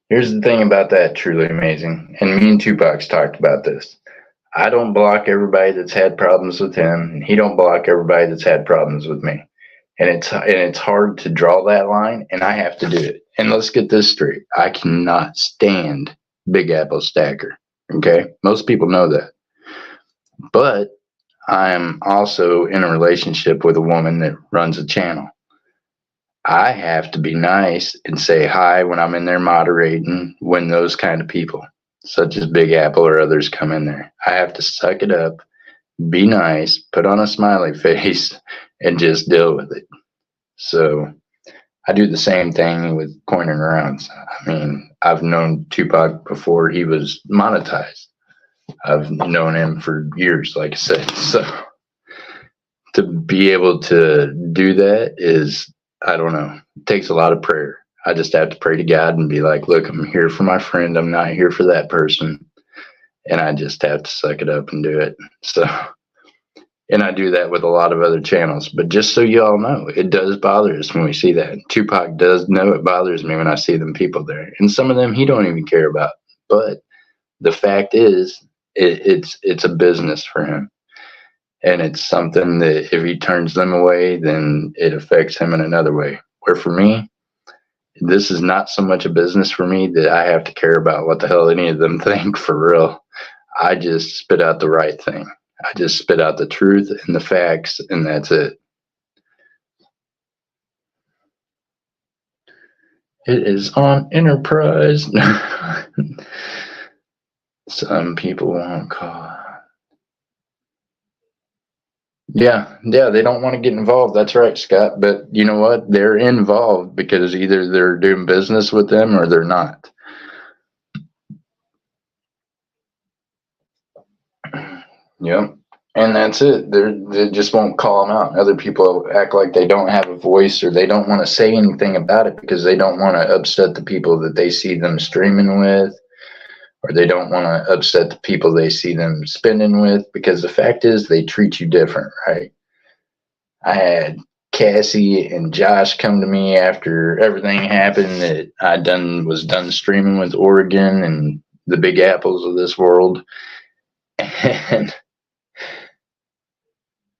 Here's the thing about that truly amazing. And me and Tupac's talked about this. I don't block everybody that's had problems with him, and he don't block everybody that's had problems with me. And it's hard to draw that line, and I have to do it. And let's get this straight. I cannot stand Big Apple Stacker. Okay? Most people know that. But I'm also in a relationship with a woman that runs a channel. I have to be nice and say hi when I'm in there moderating when those kind of people, such as Big Apple or others, come in there. I have to suck it up, be nice, put on a smiley face, and just deal with it. So I do the same thing with Coin and Rounds. I mean, I've known Tupac before he was monetized. I've known him for years, like I said. So to be able to do that is, I don't know, it takes a lot of prayer. I just have to pray to God and be like, look, I'm here for my friend. I'm not here for that person. And I just have to suck it up and do it. So, and I do that with a lot of other channels. But just so you all know, it does bother us when we see that. Tupac does know it bothers me when I see them people there. And some of them he don't even care about. But the fact is, it's a business for him. And it's something that if he turns them away, then it affects him in another way. Where for me, this is not so much a business for me that I have to care about what the hell any of them think, for real. I just spit out the right thing. I just spit out the truth and the facts, and that's it. It is on Enterprise. Some people won't call. Yeah, they don't want to get involved. That's right, Scott. But you know what? They're involved because either they're doing business with them or they're not. Yep. And that's it. They just won't call them out. Other people act like they don't have a voice, or they don't want to say anything about it because they don't want to upset the people that they see them streaming with, or they don't want to upset the people they see them spending with, because the fact is they treat you different, right? I had Cassie and Josh come to me after everything happened that was done streaming with Oregon and the Big Apples of this world.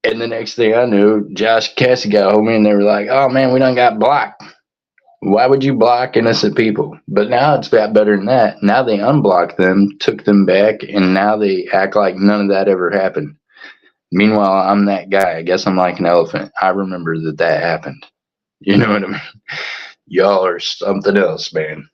And the next thing I knew, Josh and Cassie got hold of me and they were like, "Oh man, we done got blocked. Why would you block innocent people?" But now it's got better than that. Now they unblocked them, took them back, and now they act like none of that ever happened. Meanwhile, I'm that guy. I guess I'm like an elephant. I remember that happened. You know what I mean? Y'all are something else, man.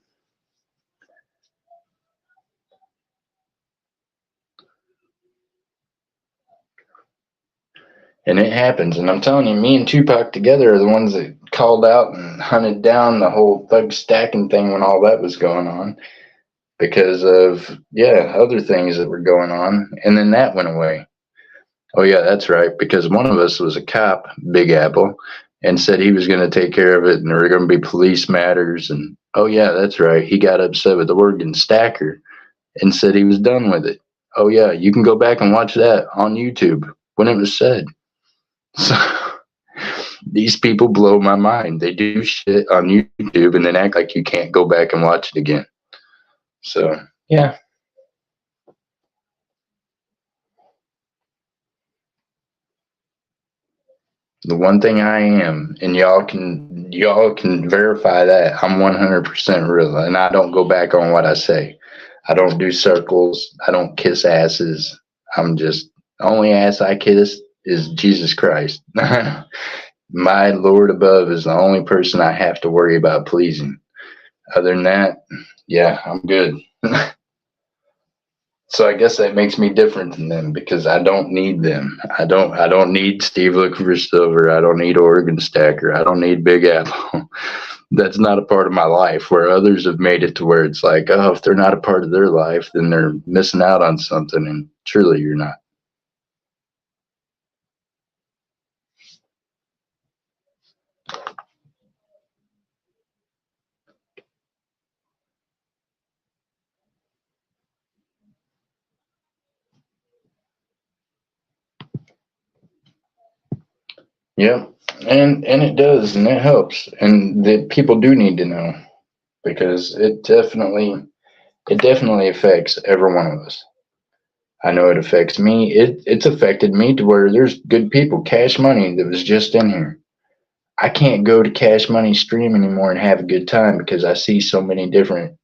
And it happens. And I'm telling you, me and Tupac together are the ones that called out and hunted down the whole thug stacking thing when all that was going on, because of, yeah, other things that were going on. And then that went away. Oh, yeah, that's right. Because one of us was a cop, Big Apple, and said he was going to take care of it and there were going to be police matters. And oh, yeah, that's right. He got upset with the Oregon Stacker and said he was done with it. Oh, yeah, you can go back and watch that on YouTube when it was said. So these people blow my mind. They do shit on YouTube and then act like you can't go back and watch it again. So, yeah. The one thing I am, and y'all can verify that, I'm 100% real, and I don't go back on what I say. I don't do circles. I don't kiss asses. I'm just, the only ass I kiss is Jesus Christ. My Lord above is the only person I have to worry about pleasing. Other than that, yeah, I'm good. So I guess that makes me different than them because I don't need them. I don't need Steve looking for silver. I don't need Oregon Stacker. I don't need Big Apple. That's not a part of my life, where others have made it to where it's like, oh, if they're not a part of their life, then they're missing out on something. And truly you're not. Yep. And it does, and it helps. And the people do need to know, because it definitely affects every one of us. I know it affects me. It's affected me to where there's good people, Cash Money, that was just in here. I can't go to Cash Money stream anymore and have a good time because I see so many different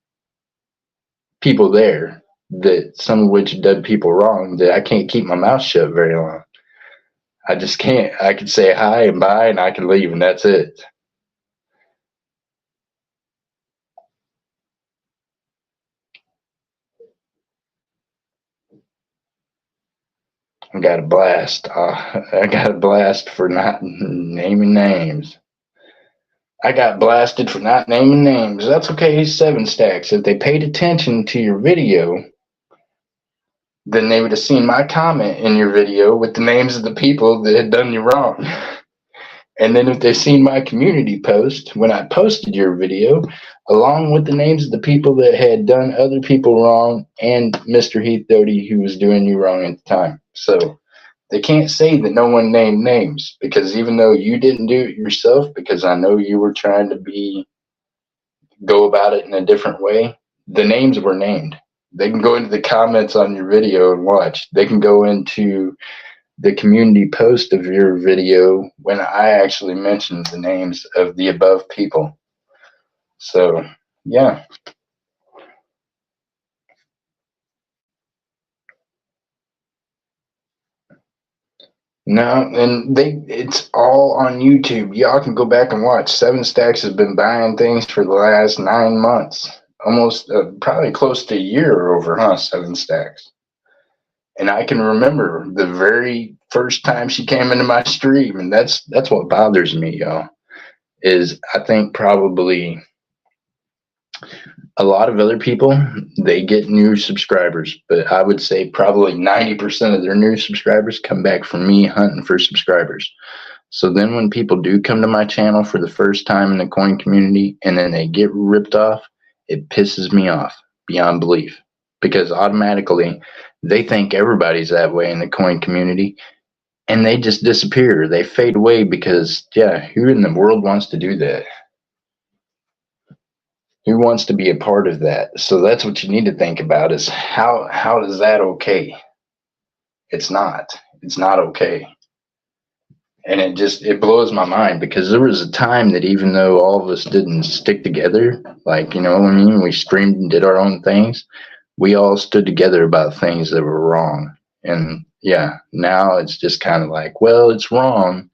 people there, that some of which did people wrong, that I can't keep my mouth shut very long. I just can't. I can say hi and bye and I can leave and that's it. I got a blast. I got a blast for not naming names. I got blasted for not naming names. That's okay, 7 stacks. If they paid attention to your video, then they would have seen my comment in your video with the names of the people that had done you wrong. And then if they've seen my community post when I posted your video, along with the names of the people that had done other people wrong and Mr. Heath Doty, who was doing you wrong at the time. So they can't say that no one named names, because even though you didn't do it yourself, because I know you were trying to go about it in a different way, the names were named. They can go into the comments on your video and watch. They can go into the community post of your video when I actually mentioned the names of the above people. So, yeah. No, and it's all on YouTube. Y'all can go back and watch. 7 Stacks has been buying things for the last 9 months. Almost, probably close to a year over, huh? 7 Stacks. And I can remember the very first time she came into my stream, and that's what bothers me, y'all. Is I think probably A lot of other people, they get new subscribers, but I would say probably 90% of their new subscribers come back from me hunting for subscribers. So then when people do come to my channel for the first time in the coin community and then they get ripped off, it pisses me off beyond belief, because automatically they think everybody's that way in the coin community and they just disappear. They fade away because, yeah, who in the world wants to do that? Who wants to be a part of that? So that's what you need to think about, is how is that okay? It's not okay. And it blows my mind, because there was a time that even though all of us didn't stick together, like, you know what I mean, we streamed and did our own things, we all stood together about things that were wrong. And yeah, now it's just kind of like, well, it's wrong,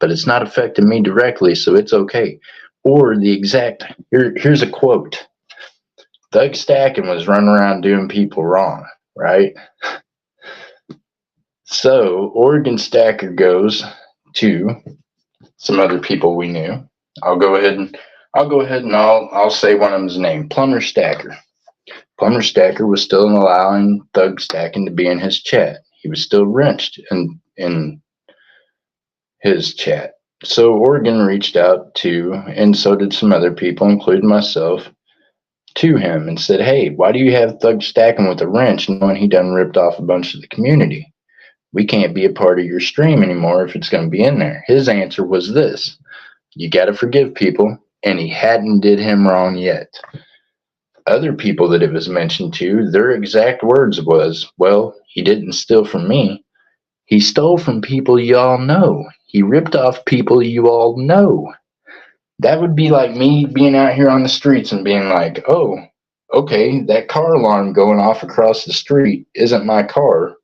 but it's not affecting me directly, so it's okay. Or the exact, here's a quote. Thug Stacking was running around doing people wrong, right? So Oregon Stacker goes to some other people we knew. I'll go ahead and I'll say one of them's name, Plumber Stacker. Plumber Stacker was still allowing Thug Stacking to be in his chat. He was still wrenched in his chat. So Oregon reached out to, and so did some other people, including myself, to him and said, hey, why do you have Thug Stacking with a wrench knowing he done ripped off a bunch of the community? We can't be a part of your stream anymore if it's going to be in there. His answer was this: you got to forgive people, and he hadn't did him wrong yet. Other people that it was mentioned to, their exact words was, well, he didn't steal from me. He stole from people y'all know. He ripped off people you all know. That would be like me being out here on the streets and being like, oh, okay, that car alarm going off across the street isn't my car,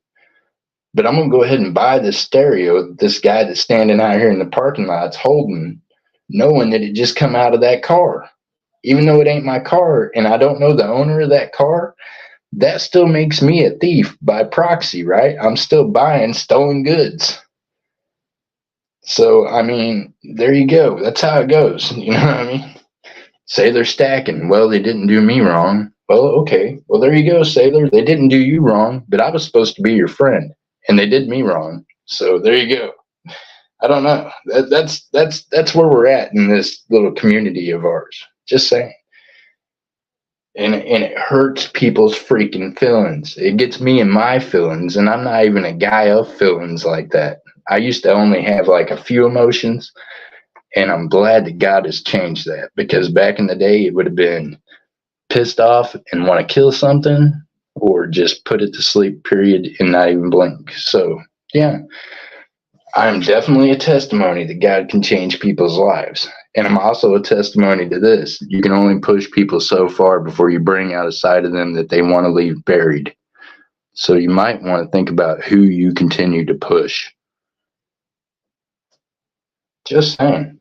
but I'm going to go ahead and buy this stereo that this guy that's standing out here in the parking lot's holding, knowing that it just come out of that car. Even though it ain't my car and I don't know the owner of that car, that still makes me a thief by proxy, right? I'm still buying stolen goods. So, I mean, there you go. That's how it goes. You know what I mean? Say they're stacking. Well, they didn't do me wrong. Well, okay. Well, there you go, Sailor. They didn't do you wrong, but I was supposed to be your friend, and they did me wrong. So there you go. I don't know. That's where we're at in this little community of ours. Just saying. And it hurts people's freaking feelings. It gets me in my feelings, and I'm not even a guy of feelings like that. I used to only have like a few emotions, and I'm glad that God has changed that, because back in the day it would have been pissed off and want to kill something, or just put it to sleep, period, and not even blink. So yeah, I'm definitely a testimony that God can change people's lives. And I'm also a testimony to this: you can only push people so far before you bring out a side of them that they want to leave buried. So you might want to think about who you continue to push. Just saying.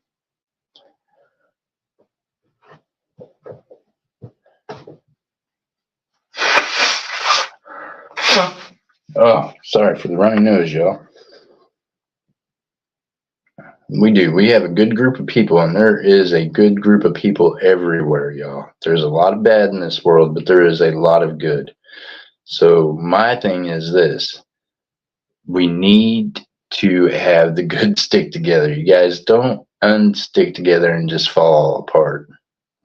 Oh, sorry for the runny nose, y'all. We have a good group of people, and there is a good group of people everywhere, y'all. There's a lot of bad in this world, but there is a lot of good. So my thing is this: we need to have the good stick together. You guys don't unstick together and just fall apart,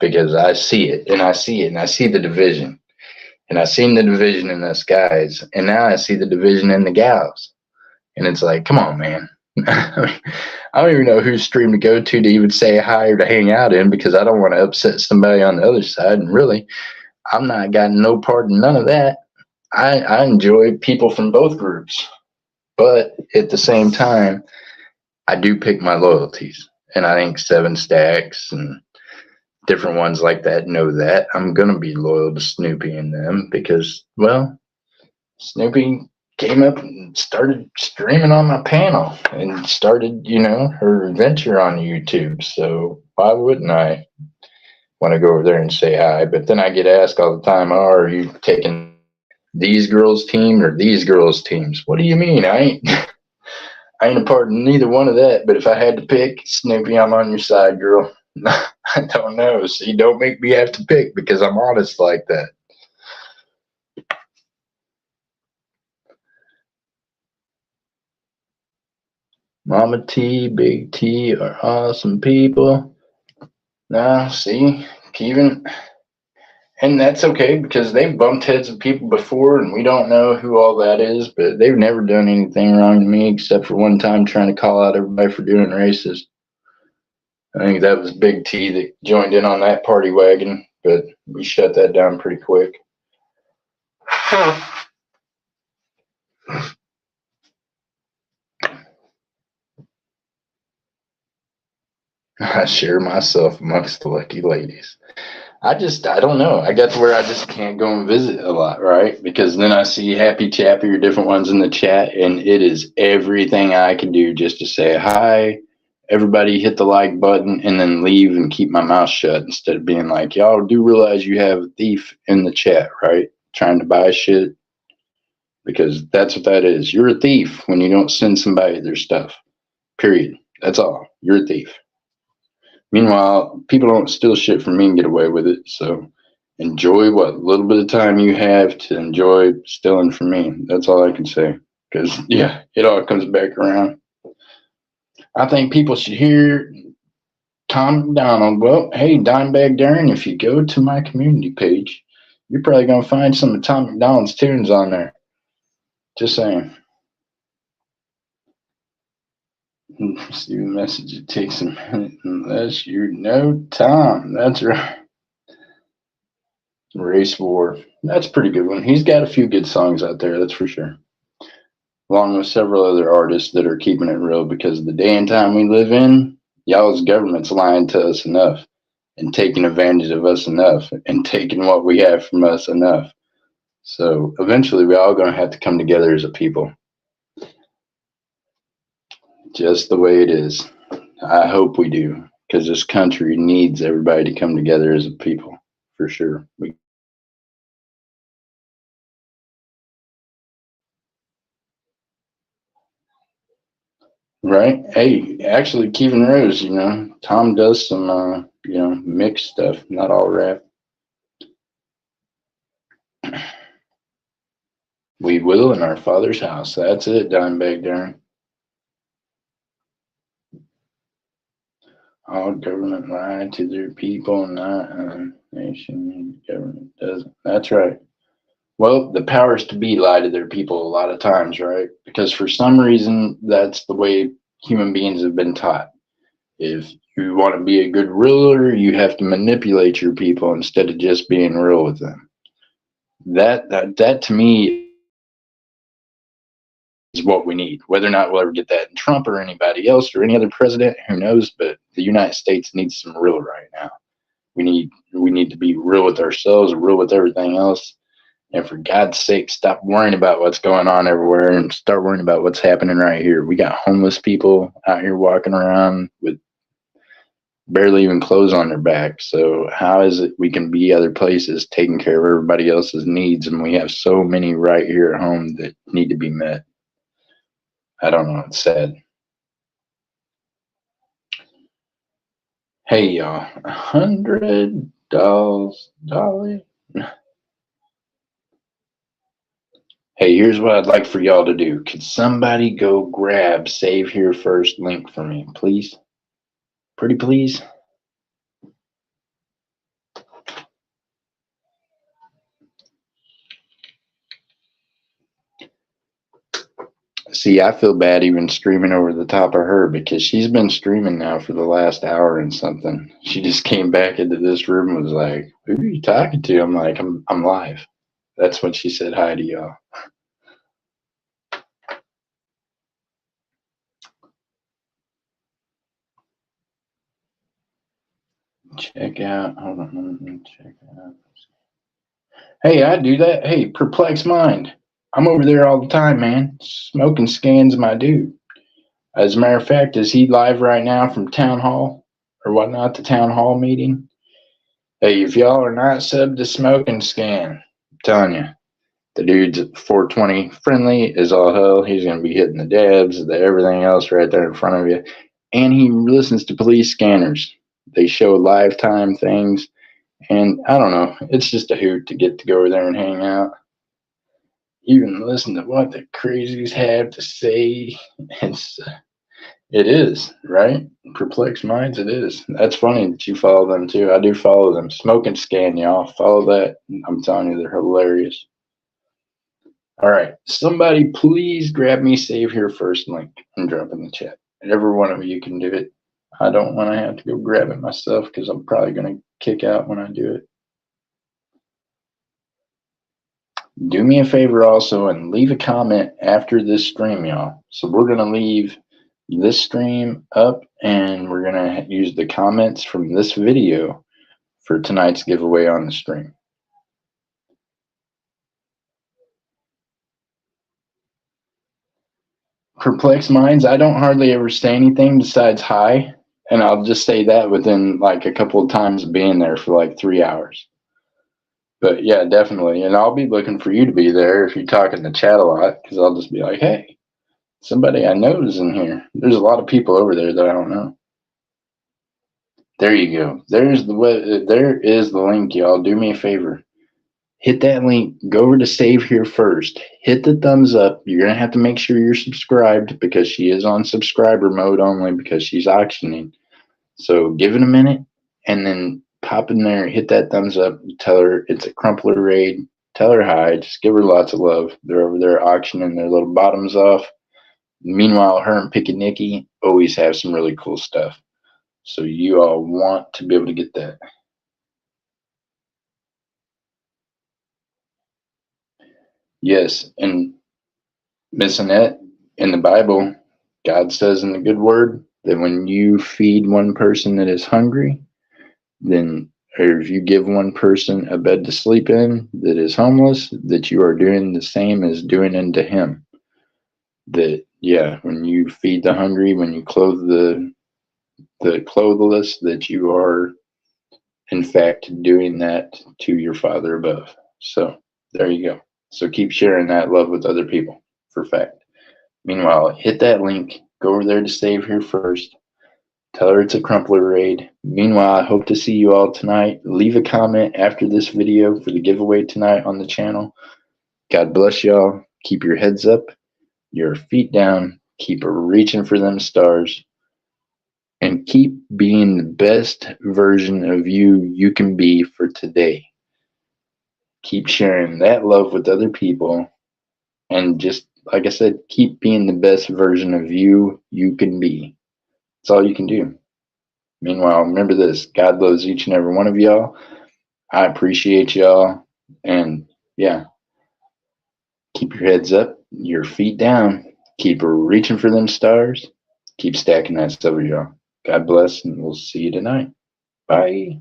because I see it, and I see it, and I see the division. And I seen the division in us guys, and now I see the division in the gals. And it's like, come on, man. I don't even know whose stream to go to even say hi or to hang out in, because I don't want to upset somebody on the other side. And really, I'm not got no part in none of that. I enjoy people from both groups. But at the same time, I do pick my loyalties. And I think Seven Stacks and different ones like that know that I'm going to be loyal to Snoopy and them, because, well, Snoopy came up and started streaming on my panel and started, you know, her adventure on YouTube. So why wouldn't I want to go over there and say hi? But then I get asked all the time, oh, are you taking these girls' team or these girls' teams? What do you mean? I ain't a part of neither one of that. But if I had to pick, Snoopy, I'm on your side, girl. I don't know. See, don't make me have to pick because I'm honest like that. Mama T, Big T are awesome people. Now, see, Kevin, and that's okay because they've bumped heads with people before and we don't know who all that is, but they've never done anything wrong to me except for one time trying to call out everybody for doing racist. I think that was Big T that joined in on that party wagon, but we shut that down pretty quick. I share myself amongst the lucky ladies. I don't know. I got to where I just can't go and visit a lot, right? Because then I see Happy Chappy or different ones in the chat, and it is everything I can do just to say hi. Everybody hit the like button and then leave and keep my mouth shut instead of being like, y'all do realize you have a thief in the chat, right? Trying to buy shit. Because that's what that is. You're a thief when you don't send somebody their stuff. Period. That's all. You're a thief. Meanwhile, people don't steal shit from me and get away with it. So enjoy what little bit of time you have to enjoy stealing from me. That's all I can say. Because, yeah, it all comes back around. I think people should hear Tom McDonald. Well, hey, Dimebag Darren, if you go to my community page, you're probably going to find some of Tom McDonald's tunes on there. Just saying. See the message. It takes a minute unless you know Tom. That's right. Race War. That's a pretty good one. He's got a few good songs out there, that's for sure. Along with several other artists that are keeping it real because the day and time we live in, y'all's government's lying to us enough and taking advantage of us enough and taking what we have from us enough. So eventually we're all going to have to come together as a people. Just the way it is. I hope we do, because this country needs everybody to come together as a people, for sure. Right? Hey, actually, Kevin Rose, Tom does some, mixed stuff, not all rap. We will in our Father's house. That's it, Dimebag Darren. All government lie to their people, not a nation. Government doesn't. That's right. Well, the powers to be lie to their people a lot of times, right? Because for some reason, that's the way human beings have been taught. If you want to be a good ruler, you have to manipulate your people instead of just being real with them. That to me is what we need. Whether or not we'll ever get that in Trump or anybody else or any other president, who knows? But the United States needs some real right now. We need to be real with ourselves, real with everything else. And for God's sake, stop worrying about what's going on everywhere and start worrying about what's happening right here. We got homeless people out here walking around with barely even clothes on their back. So how is it we can be other places taking care of everybody else's needs and we have so many right here at home that need to be met? I don't know. It's sad. Hey, y'all. $100, Dolly. Hey, here's what I'd like for y'all to do. Could somebody go grab Save Here First link for me, please? Pretty please? See, I feel bad even streaming over the top of her because she's been streaming now for the last hour and something. She just came back into this room and was like, who are you talking to? I'm like, I'm live. That's when she said hi to y'all. Check out. Hold on. Check out. Hey, I do that. Hey, Perplex Mind. I'm over there all the time, man. Smoking Scan's my dude. As a matter of fact, is he live right now from Town Hall or whatnot, the Town Hall meeting? Hey, if y'all are not subbed to Smoking Scan, I'm telling you, the dude's 420 friendly as all hell. He's going to be hitting the dabs, everything else right there in front of you. And he listens to police scanners. they show lifetime things, and I don't know, it's just a hoot to get to go over there and hang out, even listen to what the crazies have to say. It's it is, right? Perplexed Minds, it is. That's funny that you follow them too. I do follow them. Smoke and Scan, y'all. Follow that. I'm telling you, they're hilarious. All right. Somebody please grab me Save Here First link and drop in the chat. Every one of you can do it. I don't want to have to go grab it myself because I'm probably going to kick out when I do it. Do me a favor also and leave a comment after this stream, y'all. So we're going to leave this stream up and we're going to use the comments from this video for tonight's giveaway on the stream. Perplexed Minds, I don't hardly ever say anything besides hi, and I'll just say that within like a couple of times of being there for like 3 hours. But yeah, definitely, and I'll be looking for you to be there if you talk in the chat a lot, because I'll just be like, hey, somebody I know is in here. There's a lot of people over there that I don't know. There you go. There is the link, y'all. Do me a favor. Hit that link. Go over to Save Here First. Hit the thumbs up. You're going to have to make sure you're subscribed because she is on subscriber mode only because she's auctioning. So give it a minute and then pop in there, hit that thumbs up, tell her it's a Crumpler raid, tell her hi, just give her lots of love. They're over there auctioning their little bottoms off. Meanwhile, her and Picky Nicky always have some really cool stuff. So you all want to be able to get that. Yes, and Miss Annette, in the Bible, God says in the good word that when you feed one person that is hungry, then, or if you give one person a bed to sleep in that is homeless, that you are doing the same as doing unto him. That, yeah, when you feed the hungry, when you clothe the clothless, that you are in fact doing that to your Father above. So there you go. So keep sharing that love with other people, for fact. Meanwhile, hit that link, go over there to Save Here First, tell her it's a Crumpler raid. Meanwhile, I hope to see you all tonight. Leave a comment after this video for the giveaway tonight on the channel. God bless y'all. Keep your heads up, your feet down, keep reaching for them stars, and keep being the best version of you can be for today. Keep sharing that love with other people, and just like I said, keep being the best version of you can be. That's all you can do. Meanwhile, remember this: God loves each and every one of y'all. I appreciate y'all, and yeah, keep your heads up, your feet down, keep reaching for them stars, keep stacking that silver, y'all. God bless, and we'll see you tonight. Bye.